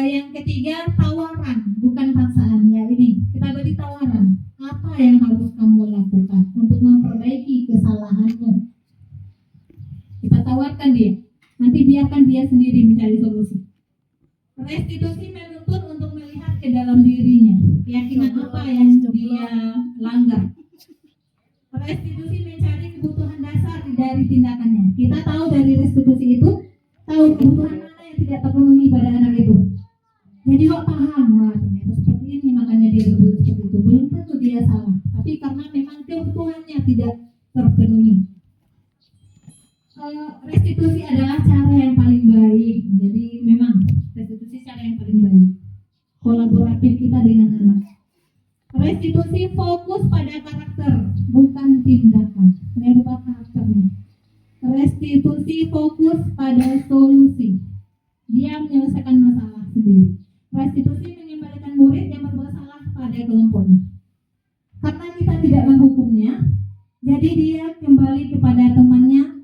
Yang ketiga tawaran, bukan paksaan. Ya ini kita beri tawaran. Apa yang harus kamu lakukan untuk memperbaiki kesalahanmu? Kita tawarkan dia. Nanti biarkan dia sendiri mencari solusi. Restitusi menuntut untuk melihat ke dalam dirinya, keyakinan apa yang dia langgar. Restitusi mencari kebutuhan dasar dari tindakannya. Kita tahu dari restitusi itu, tahu kebutuhan mana yang tidak terpenuhi pada anak itu. Jadi wah paham, wah ternyata seperti ini makanya dia berbuat seperti itu. Belum tentu dia salah, tapi karena memang kebutuhannya tidak terpenuhi. Restitusi adalah cara yang paling baik. Jadi memang restitusi cara yang paling baik. Kolaboratif kita dengan anak. Restitusi fokus pada karakter, bukan tindakan. Merubah karakternya. Restitusi fokus pada solusi. Dia menyelesaikan masalah sendiri. Restitusi mengembalikan murid yang berbuat salah pada kelompoknya. Karena kita tidak menghukumnya, jadi dia kembali kepada temannya.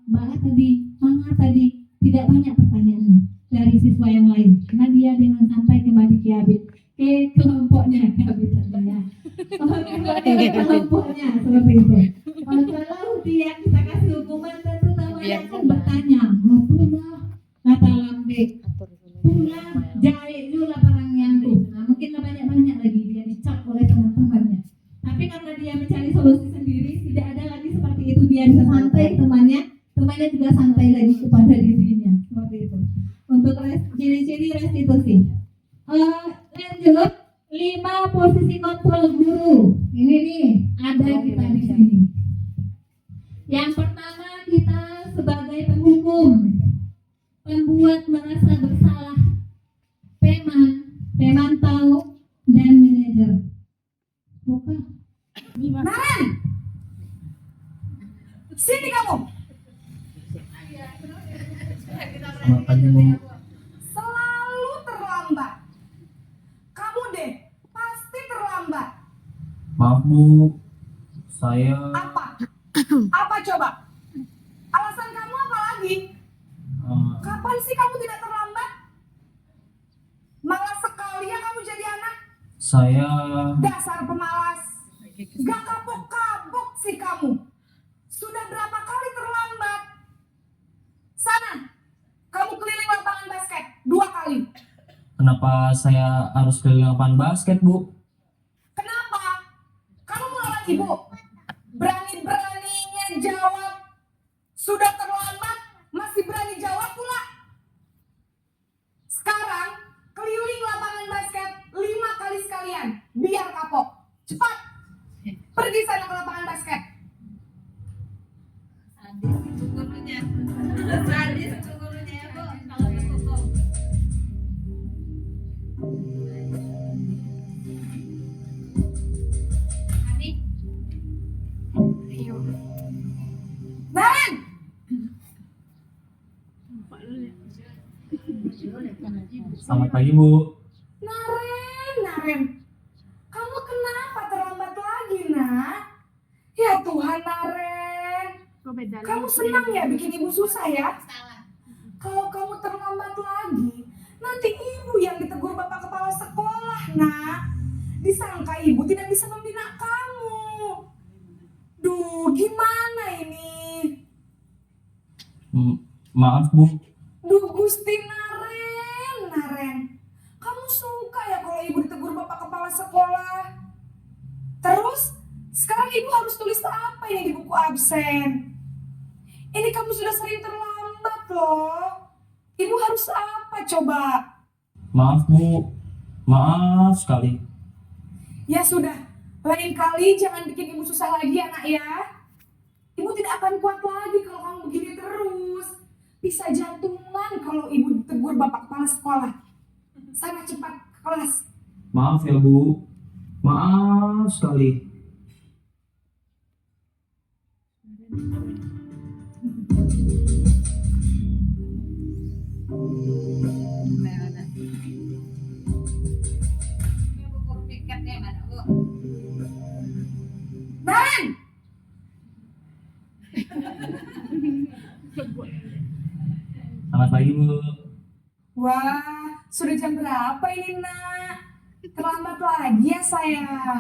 Mbak tadi, Mama tadi, tidak banyak pertanyaannya dari siswa yang lain. Karena dia dengan santai kembali ke kelompoknya, kembali ke kelompoknya seperti itu. Kalau dia kita kasih hukuman, tentu namanya akan bertanya, pula kata lambe, pula jahit juga perang yang tuh. Nah, mungkin banyak lagi dia dicap oleh teman-temannya. Tapi karena dia mencari solusi sendiri, tidak ada lagi seperti itu. Dia bisa santai temannya juga santai lagi kepada dirinya seperti itu. Untuk ciri-ciri restitusi. Lanjut 5 posisi kontrol guru. Ini nih ada kita di sini. Yang pertama kita sebagai penghukum, pembuat merasa bersalah, pemantau dan manajer. Bukan. Naren, sini kamu. Selamat pagi, Bu. Selalu terlambat. Kamu deh, pasti terlambat. Maaf, Bu. Saya Apa? Apa coba? Alasan kamu apa lagi? Kapan sih kamu tidak terlambat? Malas sekali ya kamu jadi anak. saya Dasar pemalas. Gak kapok-kapok sih kamu. Sudah berapa kali terlambat? Sana, kamu keliling lapangan basket 2 kali. kenapa saya harus keliling lapangan basket, Bu? Kenapa? Kamu mau lawan ibu? Berani-beraninya jawab. Sudah terlambat, masih berani jawab pula. Sekarang, keliling lapangan basket 5 kali sekalian. Biar kapok. Cepat. Pergi sana ke lapangan basket. Sadis itu gurunya ya, Bu. Kalau berhukum. Naren! Selamat pagi, Bu. Naren. Kamu kenapa terlambat lagi, nak? Ya Tuhan, Naren. Kamu senang ya bikin ibu susah ya? Kalau kamu terlambat lagi, nanti ibu yang ditegur bapak kepala sekolah, nak. Disangka ibu tidak bisa membina kamu. Duh, gimana ini? Maaf, Bu. Duh, Gusti Naren. Kamu suka ya kalau ibu ditegur bapak kepala sekolah? Terus, sekarang ibu harus tulis apa ini di buku absen? Ini kamu sudah sering terlambat loh. Ibu harus apa coba? Maaf, Bu. Maaf sekali. Ya sudah, lain kali jangan bikin ibu susah lagi ya nak ya. Ibu tidak akan kuat lagi kalau kamu begini terus. Bisa jantungan kalau ibu ditegur bapak kepala sekolah. Sana cepat ke kelas. Maaf ya, Bu. Maaf sekali. Naren! Selamat Selamat pagi Bu. Wah, sudah jam berapa ini nak? Terlambat lagi ya sayang.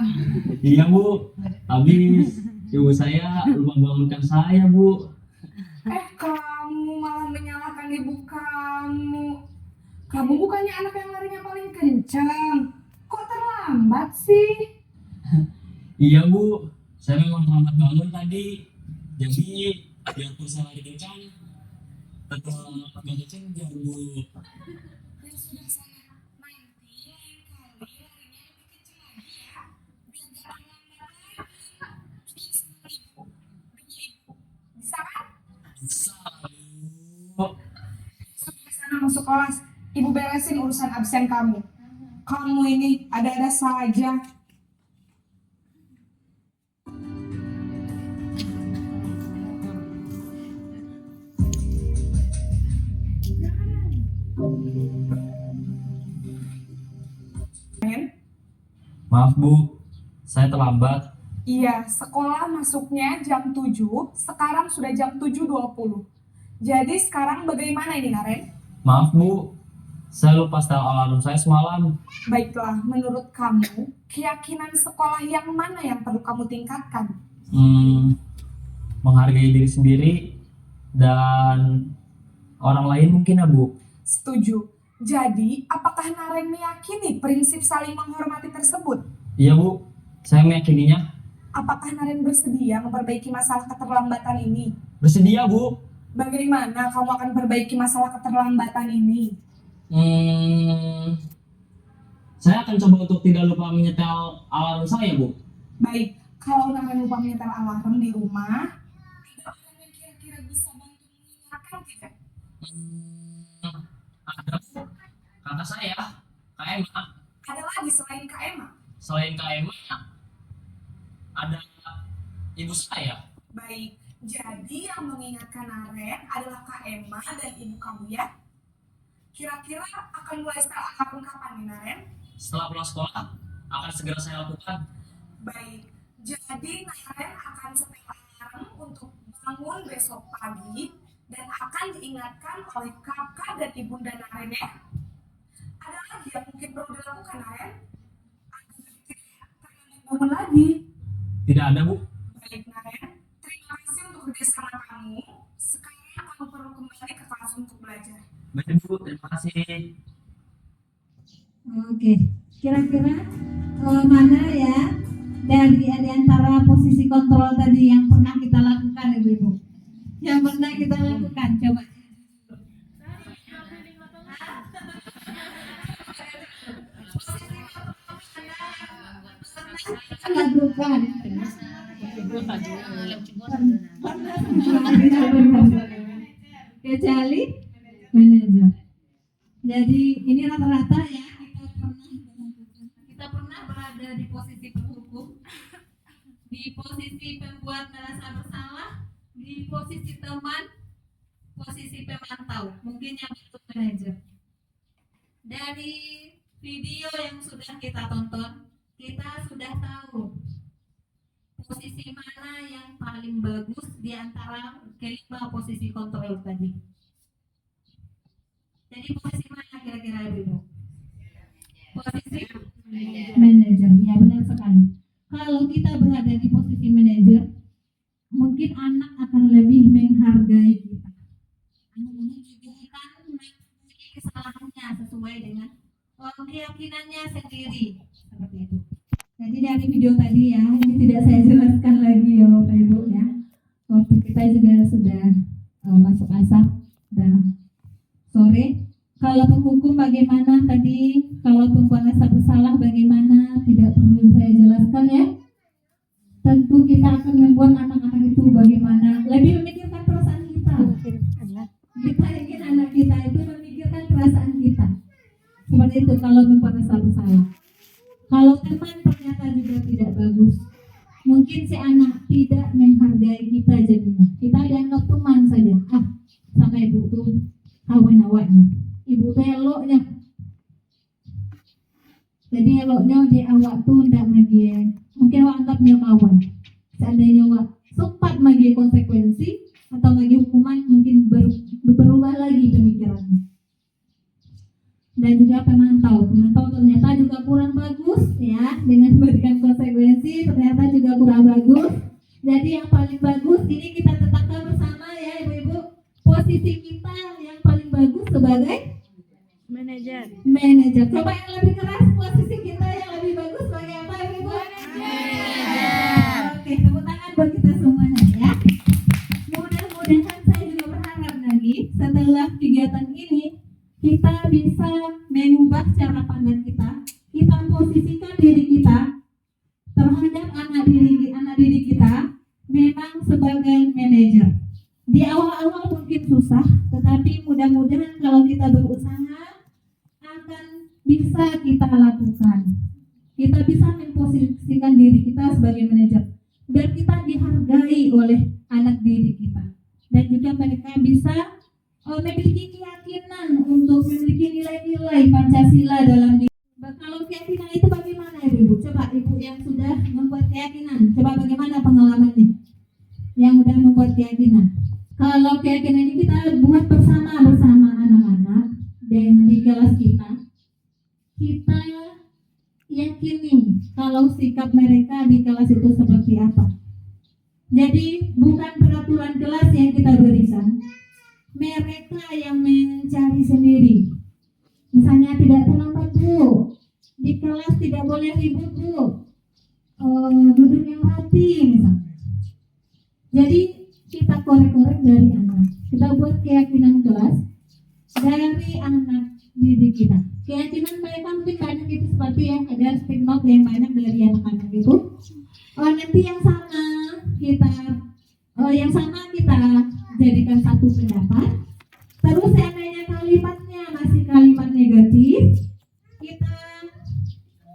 Iya Bu, habis ibu saya lupa bangunkan saya Bu. Kamu malah menyalahkan ibu kamu. Kamu bukannya anak yang larinya paling kencang. Kok terlambat sih? Iya Bu, saya memang terlambat bangun tadi. Jadi biarpun saya lari kencang, tetap gak kencang Bu. Ya sudah sayang, nanti lain kali larinya lebih kencang lagi ya. Biar gak terlambat lagi. Bisa kan? Bisa Bu. Sampai sana masuk kelas, ibu beresin urusan absen kamu. Kamu ini ada-ada saja. Maaf Bu, saya terlambat. Iya, sekolah masuknya jam 7, sekarang sudah jam 7.20. Jadi sekarang bagaimana ini Naren? Maaf Bu, saya lupa setel alarm saya semalam. Baiklah, menurut kamu, keyakinan sekolah yang mana yang perlu kamu tingkatkan? Menghargai diri sendiri dan orang lain mungkin ya Bu. Setuju. Jadi, apakah Naren meyakini prinsip saling menghormati tersebut? Iya Bu, saya meyakininya. Apakah Naren bersedia memperbaiki masalah keterlambatan ini? Bersedia Bu. Bagaimana kamu akan perbaiki masalah keterlambatan ini? Saya akan coba untuk tidak lupa menyetel alarm saya Bu. Baik, kalau Naren lupa menyetel alarm di rumah, ada orang yang kira-kira bisa bantu mengingatkan tidak? Ada Bu, kakak saya, Kak Emma. Ada lagi selain Kak Emma? Selain Kak Emma, ada ibu saya. Baik, jadi yang mengingatkan Naren adalah Kak Emma dan ibu kamu ya? Kira-kira akan mulai setel alarm kapan nih Naren? Setelah pulang sekolah, akan segera saya lakukan. Baik, jadi Naren akan setel alarm untuk bangun besok pagi dan akan diingatkan oleh kakak dan ibunda Naren ya. Ada lagi yang mungkin perlu dilakukan Naren? Agar tidak terlambat bangun lagi. Tidak ada Bu. Baik Naren, terima kasih untuk kerjasama kamu. Sekarang kamu perlu kembali ke kelas untuk belajar. Baik Bu, terima kasih. Oke, kira-kira mana ya dari antara posisi kontrol tadi yang pernah kita lakukan ibu-ibu? Yang pernah kita lakukan, coba. Lakukan. Kecuali manajer. Jadi ini rata-rata ya kita pernah berada di posisi penghukum, di posisi pembuat merasa bersalah, di posisi teman, posisi pemantau, mungkin yang itu manajer. Dari video yang sudah kita tonton, kita sudah tahu posisi mana yang paling bagus di antara kelima posisi kontrol tadi. Jadi posisi mana kira-kira ibu? Posisi manajer, ya benar sekali. Kalau kita berada di posisi manajer, mungkin anak akan lebih menghargai kita. Anak-anak juga akan mengakui kesalahannya sesuai dengan keyakinannya sendiri, seperti itu. Jadi dari video tadi ya, ini tidak saya jelaskan lagi ya Bapak Ibu ya. Waktu kita juga sudah masuk asar, sudah sore. Kalau penghukum bagaimana tadi, kalau pembuat rasa bersalah bagaimana, tidak perlu saya jelaskan ya. Tentu kita akan membuat anak-anak itu bagaimana, lebih memikirkan perasaan kita. Kita ingin anak kita itu memikirkan perasaan kita. Seperti itu kalau membuat rasa bersalah. Kalau teman ternyata juga tidak bagus, mungkin si anak tidak menghargai kita jadinya. Kita dianggap teman saja. Sama ibu tuh kawan-awaknya. Ibu tuh eloknya. Jadi eloknya di awak tuh ndak magi. Mungkin awak anggap dia kawan. Seandainya awak sempat magi konsekuensi, atau bagi hukuman mungkin berubah lagi pemikirannya. Dan juga pemantau ternyata juga kurang bagus ya, dengan memberikan konsekuensi ternyata juga kurang bagus. Jadi yang paling bagus ini kita tetapkan bersama ya ibu-ibu, posisi kita yang paling bagus sebagai manajer. Coba yang lebih keras, posisi kita yang lebih bagus sebagai apa ibu? Manajer. Oke, tepuk tangan buat kita semuanya ya. Mudah-mudahan saya juga berharap lagi setelah kegiatan ini kita bisa mengubah cara pandang kita posisikan diri kita terhadap anak didik kita memang sebagai manajer. Di awal-awal mungkin susah, tetapi mudah-mudahan kalau kita berusaha akan bisa kita lakukan. Kita bisa memposisikan diri kita sebagai manajer dan kita dihargai oleh anak didik kita, dan juga mereka bisa memiliki keyakinan untuk memiliki nilai-nilai Pancasila dalam diri. Kalau keyakinan itu bagaimana ibu? Coba ibu yang sudah membuat keyakinan, coba bagaimana pengalamannya yang sudah membuat keyakinan. Kalau keyakinan ini kita buat bersama anak-anak dan di kelas kita yakini kalau sikap mereka di kelas itu seperti apa. Jadi bukan peraturan kelas yang kita berikan, mereka yang mencari sendiri. Misalnya tidak terlambat bu, di kelas tidak boleh ribut bu, duduk yang rapi misalnya. Jadi kita korek-korek dari anak, kita buat keyakinan kelas dari anak didik kita. Keyakinan mereka mungkin banyak itu seperti yang ada stigma yang banyak dari anak-anak itu. Nanti yang sama kita jadikan satu pendapat. Terus seandainya kalimatnya masih kalimat negatif, kita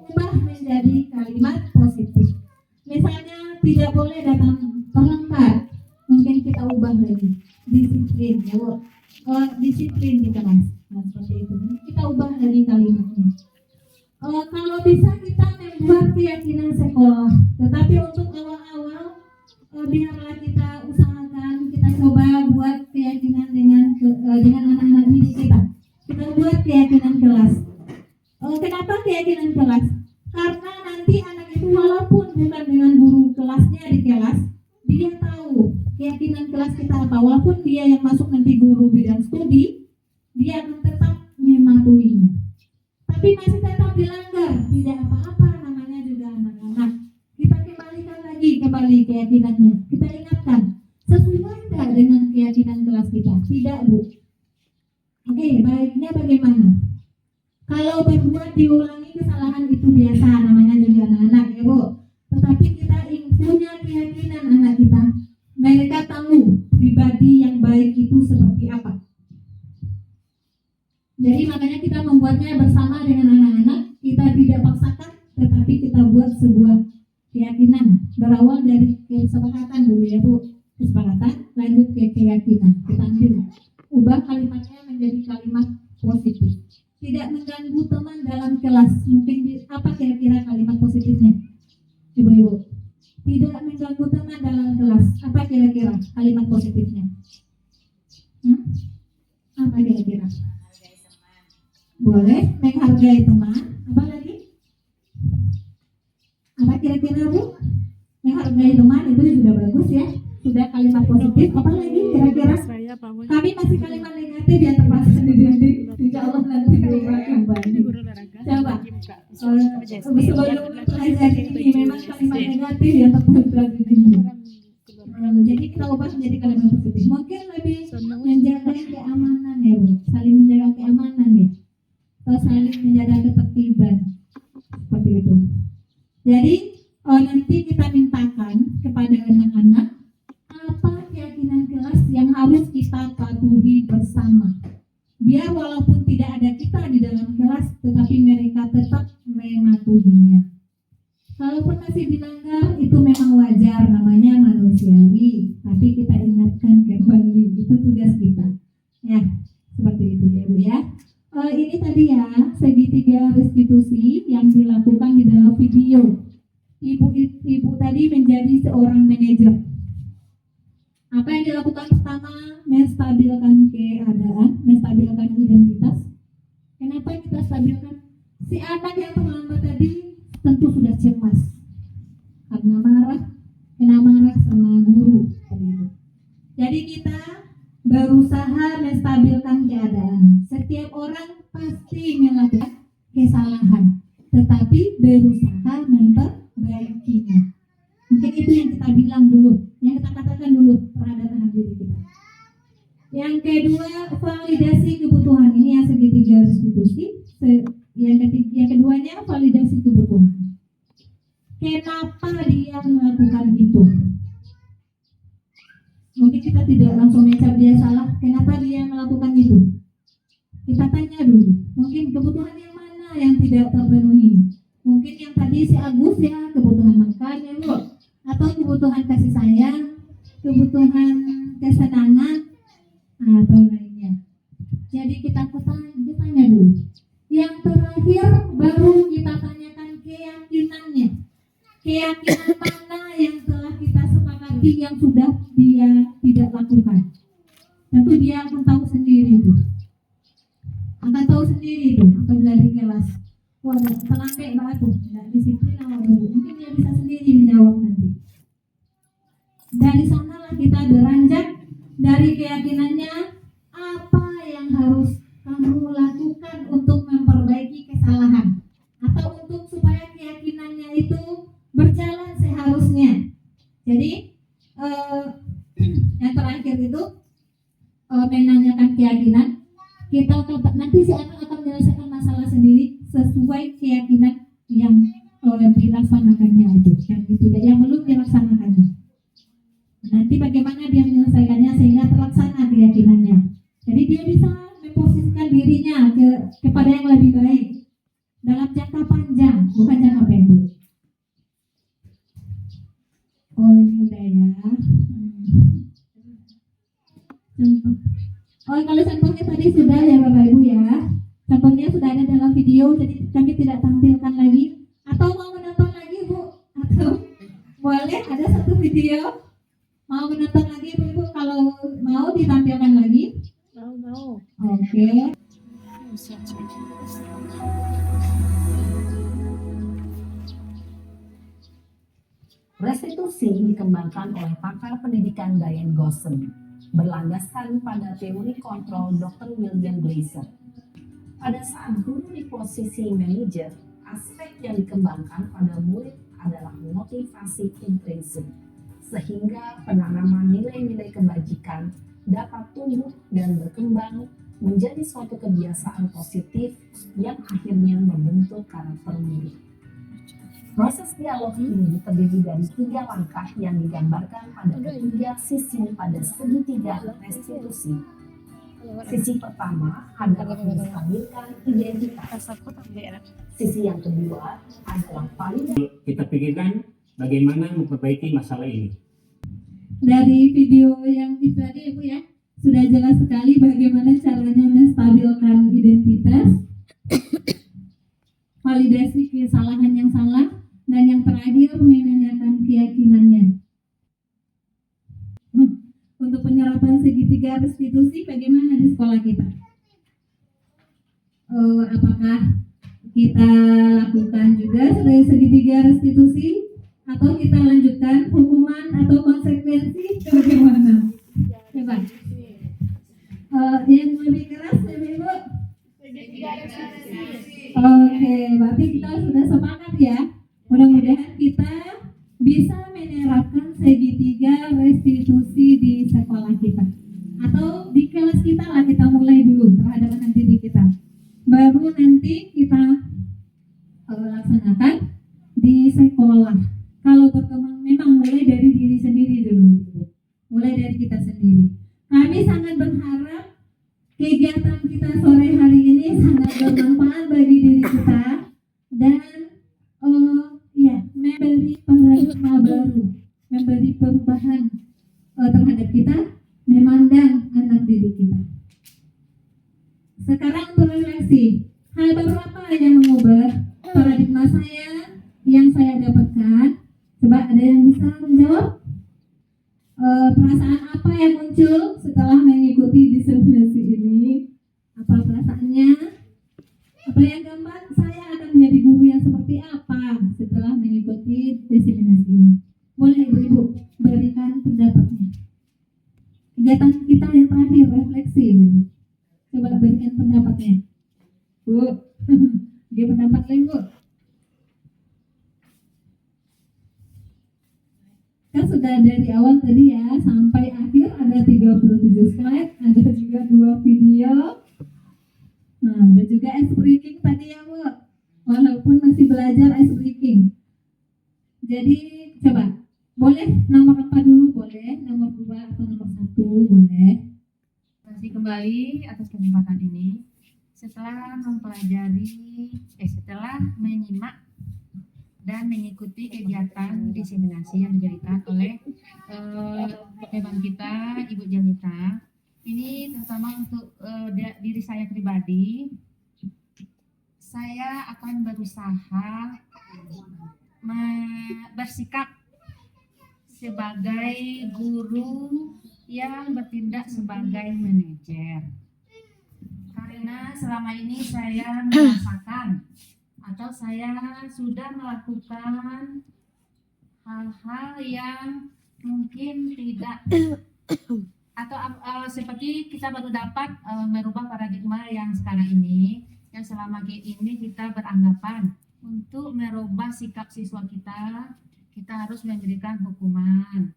ubah menjadi kalimat positif. Misalnya tidak boleh datang terlambat, mungkin kita ubah lagi disiplin ya bu. Disiplin di kelas. Nah, seperti itu. Kita ubah lagi kalimatnya. Kalau bisa kita membuat keyakinan sekolah, tetapi untuk awal-awal biarlah kita usahakan, kita coba buat keyakinan dengan anak-anak didik kita. Kita buat keyakinan kelas. Kenapa keyakinan kelas? Karena nanti anak itu walaupun bukan dengan guru kelasnya di kelas, dia tahu keyakinan kelas kita apa. Walaupun dia yang masuk nanti guru bidang studi, dia akan tetap mematuhinya. Tapi masih tetap dilanggar, tidak apa-apa, namanya juga anak-anak. Kita kembali keyakinannya. Kita ingatkan, sesuai tidak dengan keyakinan kelas kita? Tidak bu. Oke, baiknya bagaimana? Kalau berbuat diulangi kesalahan itu biasa, namanya juga anak-anak ya bu. Tetapi kita punya keyakinan anak kita, mereka tahu pribadi yang baik itu seperti apa. Jadi makanya kita membuatnya bersama dengan anak-anak. Kita tidak paksakan, tetapi kita buat sebuah keyakinan berawal dari kesepakatan dulu ya bu. Kesepakatan lanjut ke keyakinan. Kita ambil, ubah kalimatnya menjadi kalimat positif. Tidak mengganggu teman dalam kelas. Mungkin apa kira-kira kalimat positifnya ibu-ibu? Tidak mengganggu teman dalam kelas. Apa kira-kira kalimat positifnya? Apa kira-kira? Boleh menghargai teman. Apa lagi? Apa kira-kira bu? Menghargai teman itu sudah bagus ya. Sudah kalimat positif. Apa lagi kira-kira? Kami masih kalimat negatif yang terpaksa dididik. Insya Allah nanti berubah kembali. Coba. Sebelum pelajaran ini memang kalimat negatif yang terpaksa dididik. Jadi kita ubah menjadi kalimat positif. Mungkin lebih menjaga keamanan ya bu. Saling menjaga keamanan ya. Atau saling menjaga ketertiban seperti itu. Jadi nanti kita mintakan kepada anak-anak apa keyakinan kelas yang harus kita patuhi bersama. Biar walaupun tidak ada kita di dalam kelas, tetapi mereka tetap mematuhinya. Kalaupun masih dilanggar, itu memang wajar, namanya manusiawi. Tapi kita ingatkan kembali, itu tugas kita. Ya, seperti itu ya bu ya. Ini tadi ya segitiga restitusi yang dilakukan di dalam video. Ibu tadi menjadi seorang manajer. Apa yang dilakukan pertama? Menstabilkan keadaan, menstabilkan identitas. Kenapa kita stabilkan? Si anak yang terlambat tadi tentu sudah cemas karena kena marah sama guru. Jadi kita berusaha menstabilkan keadaan. Setiap orang pasti melakukan kesalahan, tetapi berusaha memperbaikinya. Mungkin itu yang kita bilang dulu, yang kita katakan dulu terhadap anak diri kita. Yang kedua, validasi kebutuhan. Ini yang segitiga restitusi. Yang keduanya validasi kebutuhan. Kenapa dia melakukan itu? Mungkin kita tidak langsung mencap dia salah. Kenapa dia melakukan itu? Kita tanya dulu. Mungkin kebutuhan yang mana yang tidak terpenuhi? Mungkin yang tadi si Agus ya, kebutuhan makan ya Bu, atau kebutuhan kasih sayang, kebutuhan kesenangan, atau lainnya. Jadi kita tanya dulu. Yang terakhir baru kita tanyakan keyakinannya. Keyakinan mana yang telah kita sepakati yang sudah dia tidak lakukan. Tentu dia akan tahu sendiri itu. Apabila di kelas. Wah, terlambat banget tuh, tidak disiplin sama guru. Mungkin dia bisa sendiri menjawab nanti. Dari sanalah kita beranjak dari keyakinannya, apa yang harus kamu lakukan untuk memperbaiki kesalahan atau untuk supaya keyakinannya itu berjalan seharusnya. Jadi yang terakhir itu menanyakan keyakinan. Kita nanti si anak akan menyelesaikan masalah sendiri sesuai keyakinan yang dilaksanakannya itu, yang belum dilaksanakannya. Nanti bagaimana dia menyelesaikannya sehingga terlaksana keyakinannya. Jadi dia bisa memposisikan dirinya kepada yang lebih baik dalam jangka panjang, bukan jangka pendek. Oh ini udah ya. Oh kalau contohnya tadi sudah ya Bapak Ibu ya. Contohnya sudah ada dalam video, jadi kami tidak tampilkan lagi. Atau mau menonton lagi Bu? Atau boleh ada satu video? Mau menonton lagi Bu Ibu? Kalau mau ditampilkan lagi? Mau. Oke. Restitusi dikembangkan oleh pakar pendidikan Diane Gossen, berlandaskan pada teori kontrol Dr. William Gleiser. Pada saat guru di posisi manajer, aspek yang dikembangkan pada murid adalah motivasi intrinsik, sehingga penanaman nilai-nilai kebajikan dapat tumbuh dan berkembang menjadi suatu kebiasaan positif yang akhirnya membentuk karakter murid. Proses dialog ini terdiri dari 3 langkah yang digambarkan pada ketiga sisi pada segitiga restitusi. Sisi pertama adalah menstabilkan identitas. Sisi yang kedua adalah validasi. Kita pikirkan bagaimana memperbaiki masalah ini. Dari video yang itu tadi Ibu ya, sudah jelas sekali bagaimana caranya menstabilkan identitas, validasi kesalahan yang salah, dan yang terakhir menanyakan keyakinannya. Untuk penyerapan segitiga restitusi bagaimana di sekolah kita? Apakah kita lakukan juga segitiga restitusi atau kita lanjutkan hukuman atau konsekuensi bagaimana? Coba. Yang lebih keras ya Ibu? Oke, berarti kita sudah sepakat ya. Mudah-mudahan kita bisa menerapkan segitiga restitusi di sekolah kita atau di kelas kita lah. Kita mulai dulu terhadap anak didik kita, baru nanti kita laksanakan di sekolah. Kalau berkembang memang mulai dari diri sendiri dulu, mulai dari kita sendiri. Kami sangat berharap kegiatan kita sore hari ini sangat bermanfaat bagi diri kita dan memberi paradigma baru, memberi perubahan terhadap kita memandang anak didik kita. Sekarang untuk refleksi, hal baru apa yang mengubah paradigma saya yang saya dapatkan? Coba ada yang bisa menjawab? Perasaan apa kebiasaannya. Apa yang keempat, saya akan menjadi guru yang seperti apa setelah mengikuti diseminasi ini. Boleh Ibu-Ibu berikan pendapatnya. Kegiatan kita yang terakhir, refleksi Ibu. Coba berikan pendapatnya. Bu, beri pendapat lain Bu. Kan sudah dari awal tadi ya sampai akhir ada 37 slide, ada juga 2 video. Nah, ada juga ice breaking tadi ya Bu. Walaupun masih belajar ice breaking. Jadi coba boleh nomor apa dulu, boleh nomor 2 atau nomor 1 boleh. Terima kasih kembali atas kesempatan ini. Setelah menyimak dan mengikuti kegiatan diseminasi yang diberikan oleh teman kita Ibu Janita, ini terutama untuk diri saya pribadi, saya akan berusaha bersikap sebagai guru yang bertindak sebagai manajer. Karena selama ini saya merasakan atau saya sudah melakukan hal-hal yang mungkin tidak atau seperti kita baru dapat merubah paradigma yang sekarang ini, yang selama ini kita beranggapan untuk merubah sikap siswa kita harus memberikan hukuman,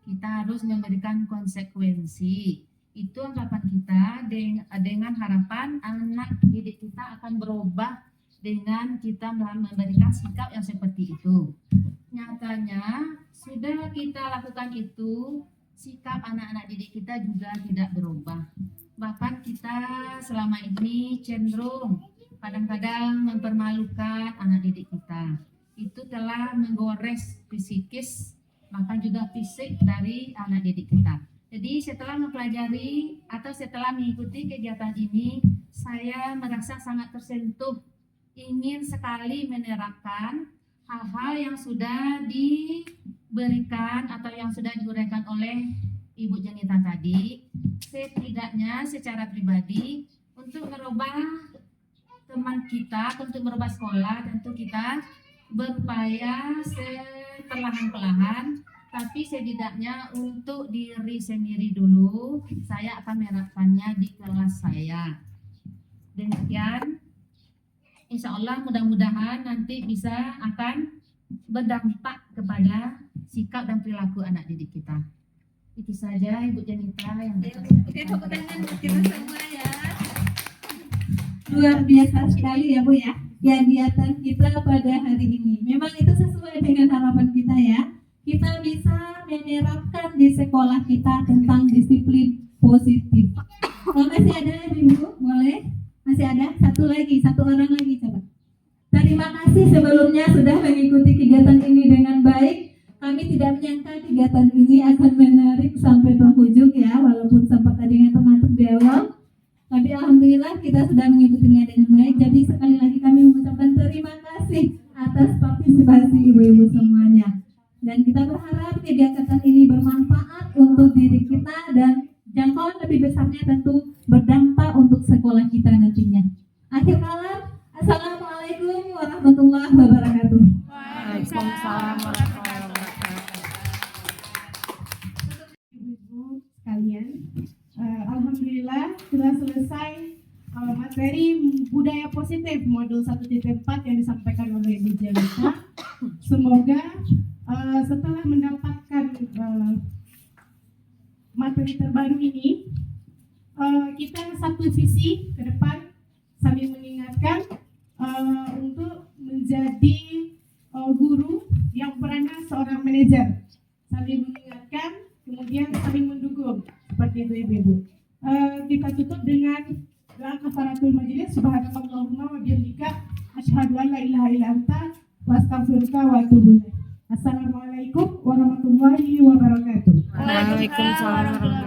kita harus memberikan konsekuensi. Itu anggapan kita dengan harapan anak didik kita akan berubah dengan kita memberikan sikap yang seperti itu. Nyatanya sudah kita lakukan itu, sikap anak-anak didik kita juga tidak berubah. Bahkan kita selama ini cenderung kadang-kadang mempermalukan anak didik kita. Itu telah menggores psikis bahkan juga fisik dari anak didik kita. Jadi setelah mempelajari atau setelah mengikuti kegiatan ini, saya merasa sangat tersentuh, ingin sekali menerapkan hal-hal yang sudah diberikan atau yang sudah diuraikan oleh Ibu Janita tadi, setidaknya secara pribadi untuk merubah teman kita, untuk merubah sekolah, tentu kita berupaya perlahan-lahan, tapi setidaknya untuk diri sendiri dulu, saya akan menerapkannya di kelas saya. Demikian. Insya Allah mudah-mudahan nanti bisa akan berdampak kepada sikap dan perilaku anak didik kita. Itu saja Ibu Janita yang dapat saya Tepuk tangan buat kita semua ya. Luar biasa sekali ya Bu ya, kegiatan kita pada hari ini. Memang itu sesuai dengan harapan kita ya. Kita bisa menerapkan di sekolah kita tentang disiplin positif. Masih ada Ibu? Boleh? Masih ada? Satu orang lagi coba. Terima kasih sebelumnya sudah mengikuti kegiatan ini dengan baik. Kami tidak menyangka kegiatan ini akan menarik sampai penghujung ya, walaupun sempat ada yang ngantuk di awal. Tapi alhamdulillah kita sudah mengikutinya dengan baik. Jadi sekali lagi kami mengucapkan terima kasih atas partisipasi ibu-ibu semuanya. Dan kita berharap kegiatan ini bermanfaat untuk diri kita dan jangkauan lebih besarnya tentu berdampak untuk sekolah kita nantinya. Akhir kalam, Assalamualaikum warahmatullahi wabarakatuh. Waalaikumsalam warahmatullahi wabarakatuh. Ibu-ibu sekalian, alhamdulillah telah selesai materi budaya positif modul 1.4 yang disampaikan oleh Ibu Janita. Semoga setelah mendapatkan materi terbaru ini, kita satu visi ke depan saling mengingatkan untuk menjadi guru yang perannya seorang manajer, saling mengingatkan, kemudian saling mendukung seperti itu ibu-ibu. Kita tutup dengan doa kafaratul majelis. Subhanallahumma wa bihamdika asyhadu an la ilaha illa anta wa astaghfiruka wa atubu ilaik. Assalamualaikum warahmatullahi wabarakatuh. Waalaikumsalam warahmatullahi wabarakatuh.